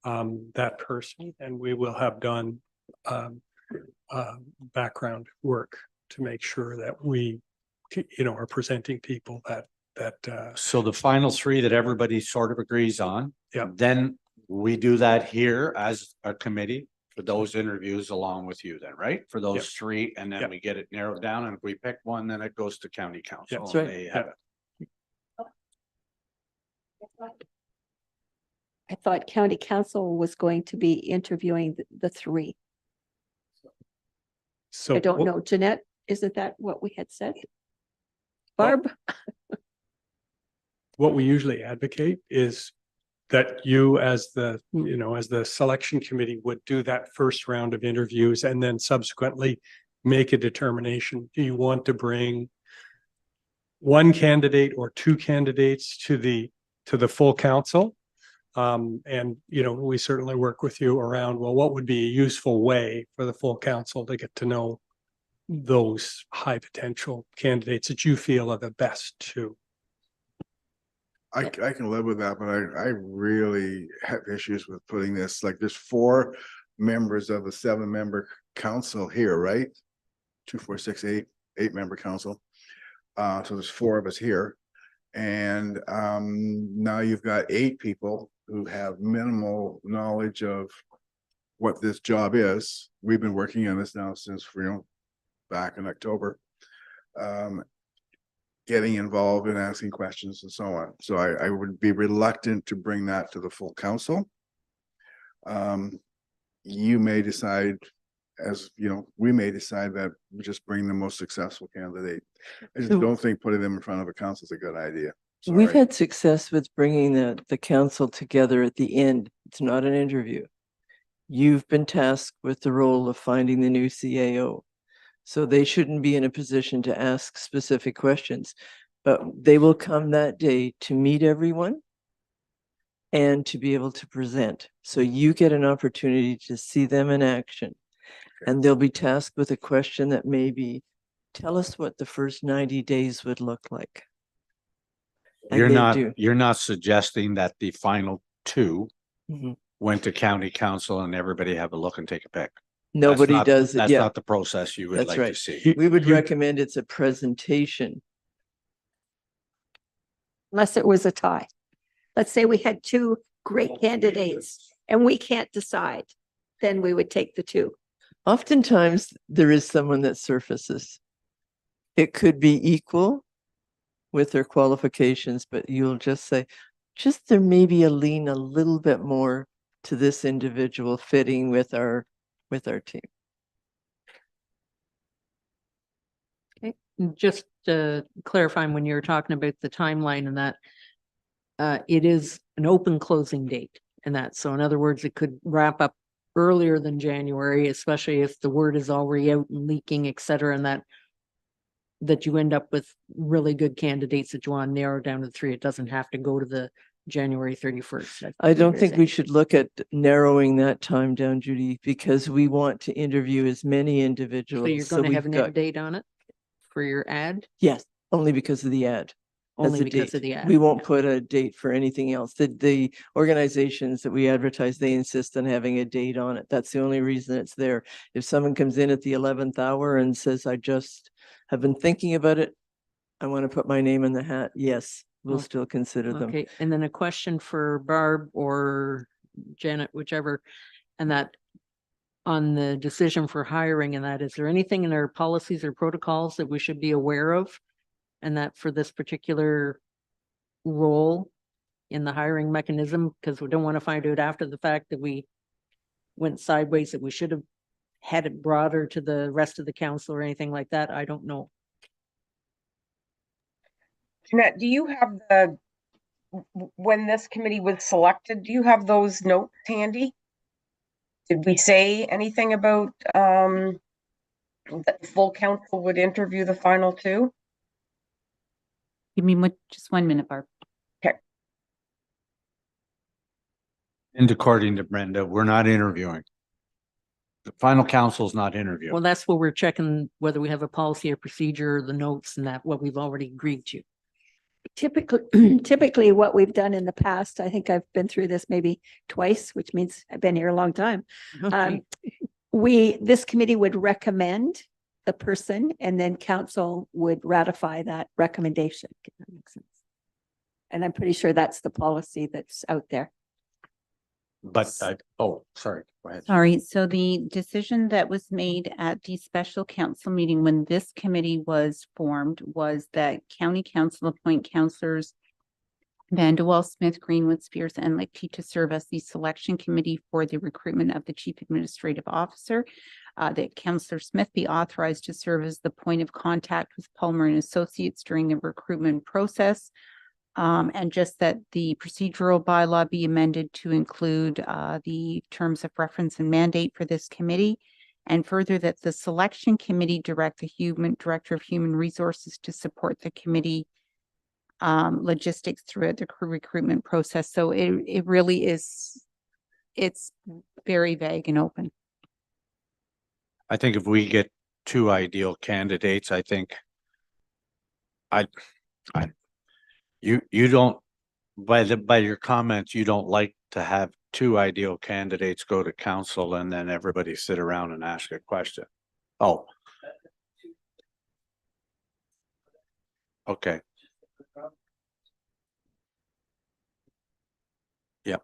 that person, and we will have done background work to make sure that we, you know, are presenting people that So the final 3 that everybody sort of agrees on. Yeah. Then we do that here as a committee for those interviews along with you then, right? For those 3, and then Yep. we get it narrowed down, and if we pick one, then it goes to county council. That's and right. they have it. I thought county council was going to be interviewing the 3. so I don't what- know. Jeanette, isn't that what we had said? Barb? What we usually advocate is that you, as the, you know, as the selection committee, would do that first round of interviews and then subsequently make a determination. Do you want to bring 1 candidate or 2 candidates to the full council? And, you know, we certainly work with you around, well, what would be a useful way for the full council to get to know those high potential candidates that you feel are the best to. I can live with that, but I really have issues with putting this, like, there's 4 members of the 7-member council here, right? 2, 4, 6, 8, 8-member council. So there's 4 of us here. And now you've got 8 people who have minimal knowledge of what this job is. We've been working on this now since, you know, back in October. Getting involved and asking questions and so on. So I would be reluctant to bring that to the full council. You may decide, as you know, we may decide that we just bring the most successful candidate. I just So- don't think putting them in front of a council is a good idea. We've Sorry. had success with bringing the council together at the end. It's not an interview. You've been tasked with the role of finding the new CAO. So they shouldn't be in a position to ask specific questions, but they will come that day to meet everyone and to be able to present. So you get an opportunity to see them in action. And they'll be tasked with a question that maybe, tell us what the first 90 days would look like. And You're they not, do. you're not suggesting that the final 2 Mhm. went to county council and everybody have a look and take a pick. That's Nobody not- does it, That's yeah. not the process you would That's like to right. see. We would You- recommend it's a presentation. Unless it was a tie. Let's say we had 2 great candidates and we can't decide, then we would take the 2. Oftentimes, there is someone that surfaces. It could be equal with their qualifications, but you'll just say, just there may be a lean a little bit more to this individual fitting with our team. Just clarifying when you were talking about the timeline and that, it is an open closing date and that. So in other words, it could wrap up earlier than January, especially if the word is already out and leaking, et cetera, and that you end up with really good candidates that you want to narrow down to 3. It doesn't have to go to the January 31st. I don't think we should look at narrowing that time down, Judy, because we want to interview as many individuals. So you're going to have an we've end date on it for your ad? Yes, only because of the ad. as Only a because of date. the ad. We won't put a date for anything else. The organizations that we advertise, they insist on having a date on it. That's the only reason it's there. If someone comes in at the 11th hour and says, I just have been thinking about it, I want to put my name in the hat, yes, we'll Oh, still consider them. Okay, and then a question for Barb or Janet, whichever, and that on the decision for hiring and that, is there anything in our policies or protocols that we should be aware of? And that for this particular role in the hiring mechanism, because we don't want to find out after the fact that we went sideways, that we should have had it broader to the rest of the council or anything like that. I don't know. Jeanette, do you have when this committee was selected, do you have those notes handy? Did we say anything about that the full council would interview the final 2? Give me just 1 minute, Barb. And according to Brenda, we're not interviewing. The final council's not interviewing. Well, that's where we're checking whether we have a policy or procedure, the notes and that, what we've already agreed to. Typically what we've done in the past, I think I've been through this maybe twice, which means I've been here a long time. Okay. This committee would recommend the person and then council would ratify that recommendation. If that makes sense. And I'm pretty sure that's the policy that's out there. But sorry, go ahead. Sorry, so the decision that was made at the special council meeting when this committee was formed was that county council appoint councillors Vanderwall, Smith, Greenwood, Spears, and Lichty to serve as the selection committee for the recruitment of the chief administrative officer. That Councillor Smith be authorized to serve as the point of contact with Palmer and Associates during the recruitment process. And just that the procedural bylaw be amended to include the terms of reference and mandate for this committee. And further, that the selection committee direct the director of human resources to support the committee logistics throughout the recruitment process. So it really is, it's very vague and open. I think if we get 2 ideal candidates, I think you don't, by your comments, you don't like to have 2 ideal candidates go to council and then everybody sit around and ask a question. Oh. Okay. Yep.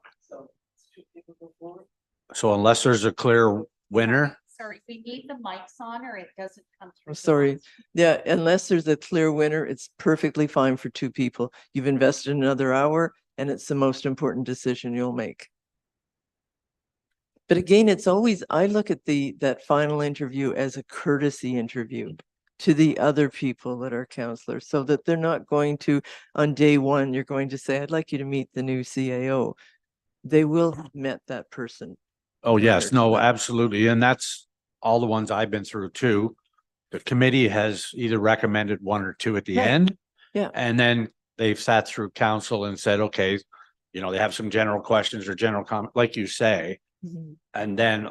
So unless there's a clear winner. Sorry, we need the mics on or it doesn't come through. I'm sorry. Yeah, unless there's a clear winner, it's perfectly fine for 2 people. You've invested another hour and it's the most important decision you'll make. But again, it's always, I look at that final interview as a courtesy interview to the other people that are counselors, so that they're not going to, on day 1, you're going to say, I'd like you to meet the new CAO. They will have met that person. Oh, yes, prior to no, that. absolutely. And that's all the ones I've been through too. The committee has either recommended 1 or 2 at the Right. end. Yeah. And then they've sat through council and said, okay, they have some general questions or general comment, like you say. Mhm. And then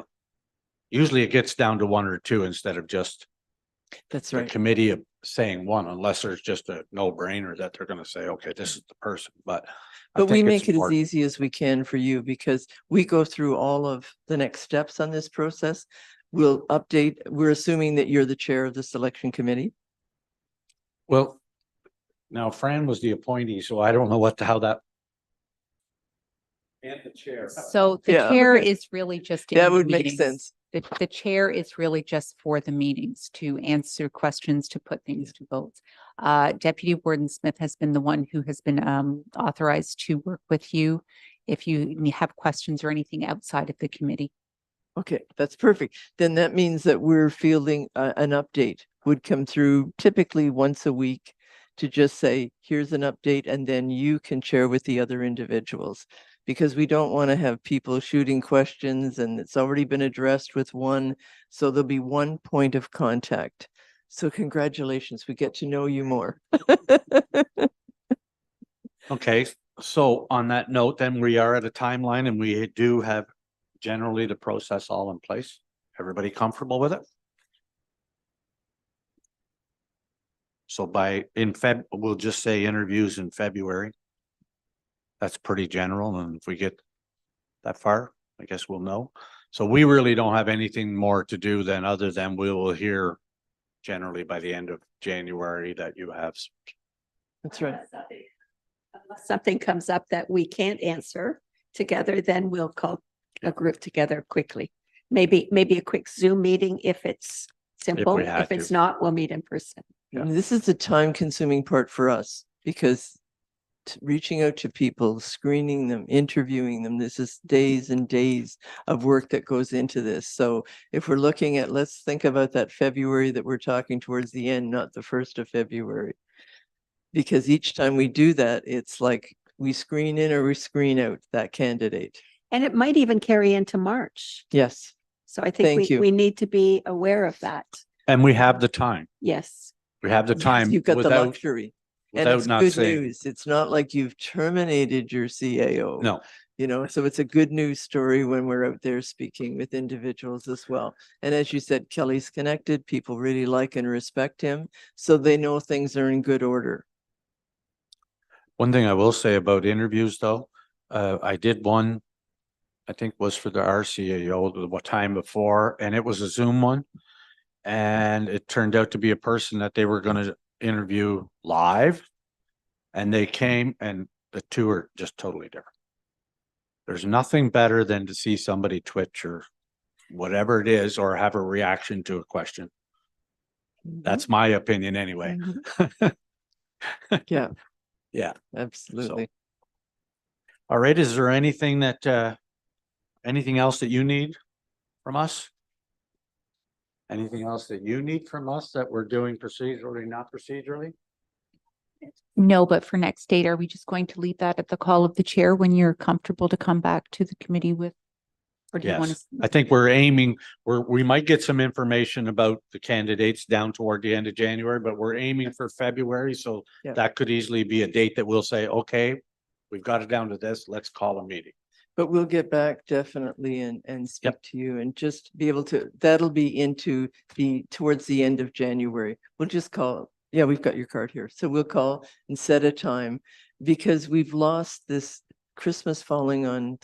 usually it gets down to 1 or 2 instead of just That's the right. committee of saying 1, unless there's just a no-brainer that they're going to say, okay, this is the person. But But we think it's make it as important. easy as we can for you because we go through all of the next steps on this process. We'll update. We're assuming that you're the chair of the selection committee. Well, now Fran was the appointee, so I don't know how that. And the chair. So the Yeah, chair okay. is really just. in That the would make meetings. sense. The chair is really just for the meetings to answer questions, to put things to votes. Deputy Warden Smith has been the one who has been authorized to work with you if you have questions or anything outside of the committee. Okay, that's perfect. Then that means that we're fielding an update would come through typically once a week to just say, here's an update, and then you can share with the other individuals. Because we don't want to have people shooting questions and it's already been addressed with one. So there'll be one point of contact. So congratulations, we get to know you more. Okay, so on that note, then we are at a timeline and we do have generally the process all in place. Everybody comfortable with it? So we'll just say interviews in February. That's pretty general, and if we get that far, I guess we'll know. So we really don't have anything more to do than other than we will hear generally by the end of January that you have. That's right. Unless something comes up that we can't answer together, then we'll call a group together quickly. Maybe a quick Zoom meeting if it's simple. had If it's to. not, we'll meet in person. Yeah. And this is the time consuming part for us because reaching out to people, screening them, interviewing them, this is days and days of work that goes into this. So if we're looking at, let's think about that February that we're talking towards the end, not the 1st of February. Because each time we do that, it's like we screen in or we screen out that candidate. And it might even carry into March. Yes. So I think Thank you. we need to be aware of that. And we have the time. Yes. We have the Yes, time. you've got the without- luxury. And Without it's not good saying, news. It's not like you've terminated your CAO. no, You know, so it's a good news story when we're out there speaking with individuals as well. And as you said, Kelly's connected. People really like and respect him. So they know things are in good order. one thing I will say about interviews though, I did one, I think was for the RCAO the time before, and it was a Zoom one. And it turned out to be a person that they were going to interview live. And they came and the two are just totally different. There's nothing better than to see somebody twitch or whatever it is, or have a reaction to a question. That's my opinion anyway. Yeah, Yeah. absolutely. All right. Is there anything anything else that you need from us? Anything else that you need from us that we're doing procedurally, not procedurally? No, but for next date, are we just going to leave that at the call of the chair when you're comfortable to come back to the committee with? Or do you want Yes, to? I think we're aiming, we might get some information about the candidates down toward the end of January, but we're aiming for February. So Yeah. that could easily be a date that we'll say, okay, we've got it down to this, let's call a meeting. But we'll get back definitely and speak Yep. to you and just be able to, that'll be towards the end of January. We'll just call, yeah, we've got your card here. So we'll call and set a time because we've lost this Christmas falling on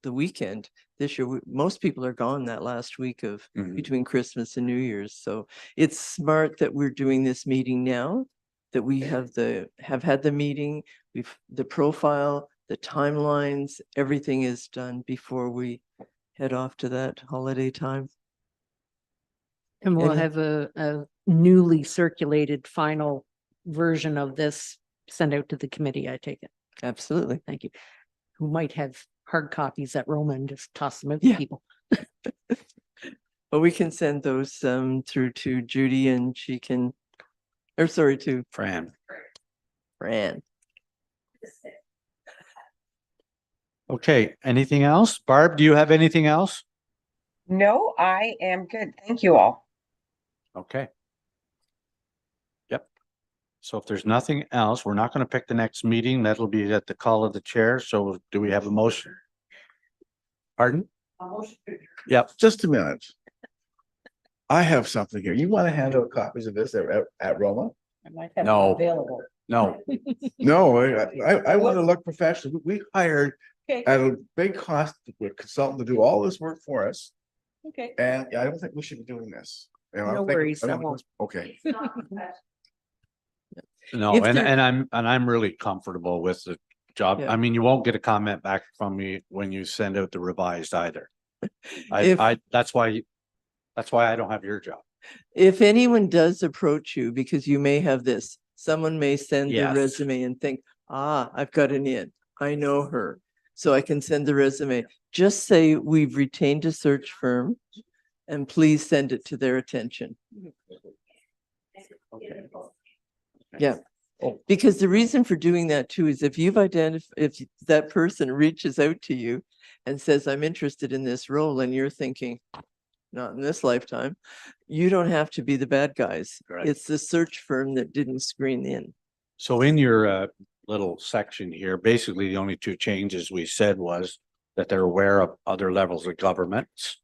the weekend this year. Most people are gone that last week of between Christmas and New Year's. So it's smart that we're doing this meeting now, that we have had the meeting, the profile, the timelines, everything is done before we head off to that holiday time. And we'll Any- have a newly circulated final version of this sent out to the committee, I take it. Absolutely. Thank you. Who might have hard copies at Roma and just toss them out Yeah. to people. Well, we can send those through to Judy and she can, or sorry, to Fran. Fran. Okay, anything else? Barb, do you have anything else? No, I am good. Thank you all. Okay. Yep. So if there's nothing else, we're not going to pick the next meeting. That'll be at the call of the chair. So do we have a motion? Pardon? Yep. Just a minute. I have something here. You want to hand out copies of this at Roma? I might have No. available. No. No, I want to look professional. We hired Okay, at a big cost a consultant to do all this work for us. okay. And I don't think we should be doing this. You know, I No think- worries, I don't- won't. Okay. No, If and there- I'm really comfortable with the job. Yeah. I mean, you won't get a comment back from me when you send out the revised either. If- That's why I don't have your job. If anyone does approach you, because you may have this, someone may send their Yes. resume and think, I've got an in, I know her. so I can send the resume. Just say we've retained a search firm and please send it to their attention. Okay. Yeah. Because the reason for doing that too is if you've identified, if that person reaches out to you and says, I'm interested in this role, and you're thinking, not in this lifetime, you don't have to be the bad guys. Right. It's the search firm that didn't screen in. So in your little section here, basically the only two changes we said was that they're aware of other levels of governments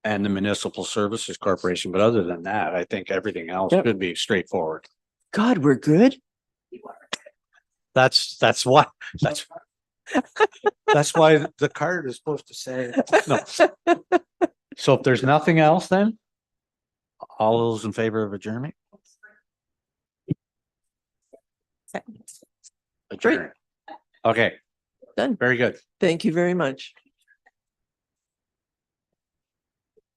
and the Municipal Services Corporation. But other than that, I think everything else Yep. should be straightforward. God, we're good. That's why that's why the card is supposed to say no. So if there's nothing else, then all those in favor of adjournment? Great. Adjourn. Okay, Done. very good. Thank you very much.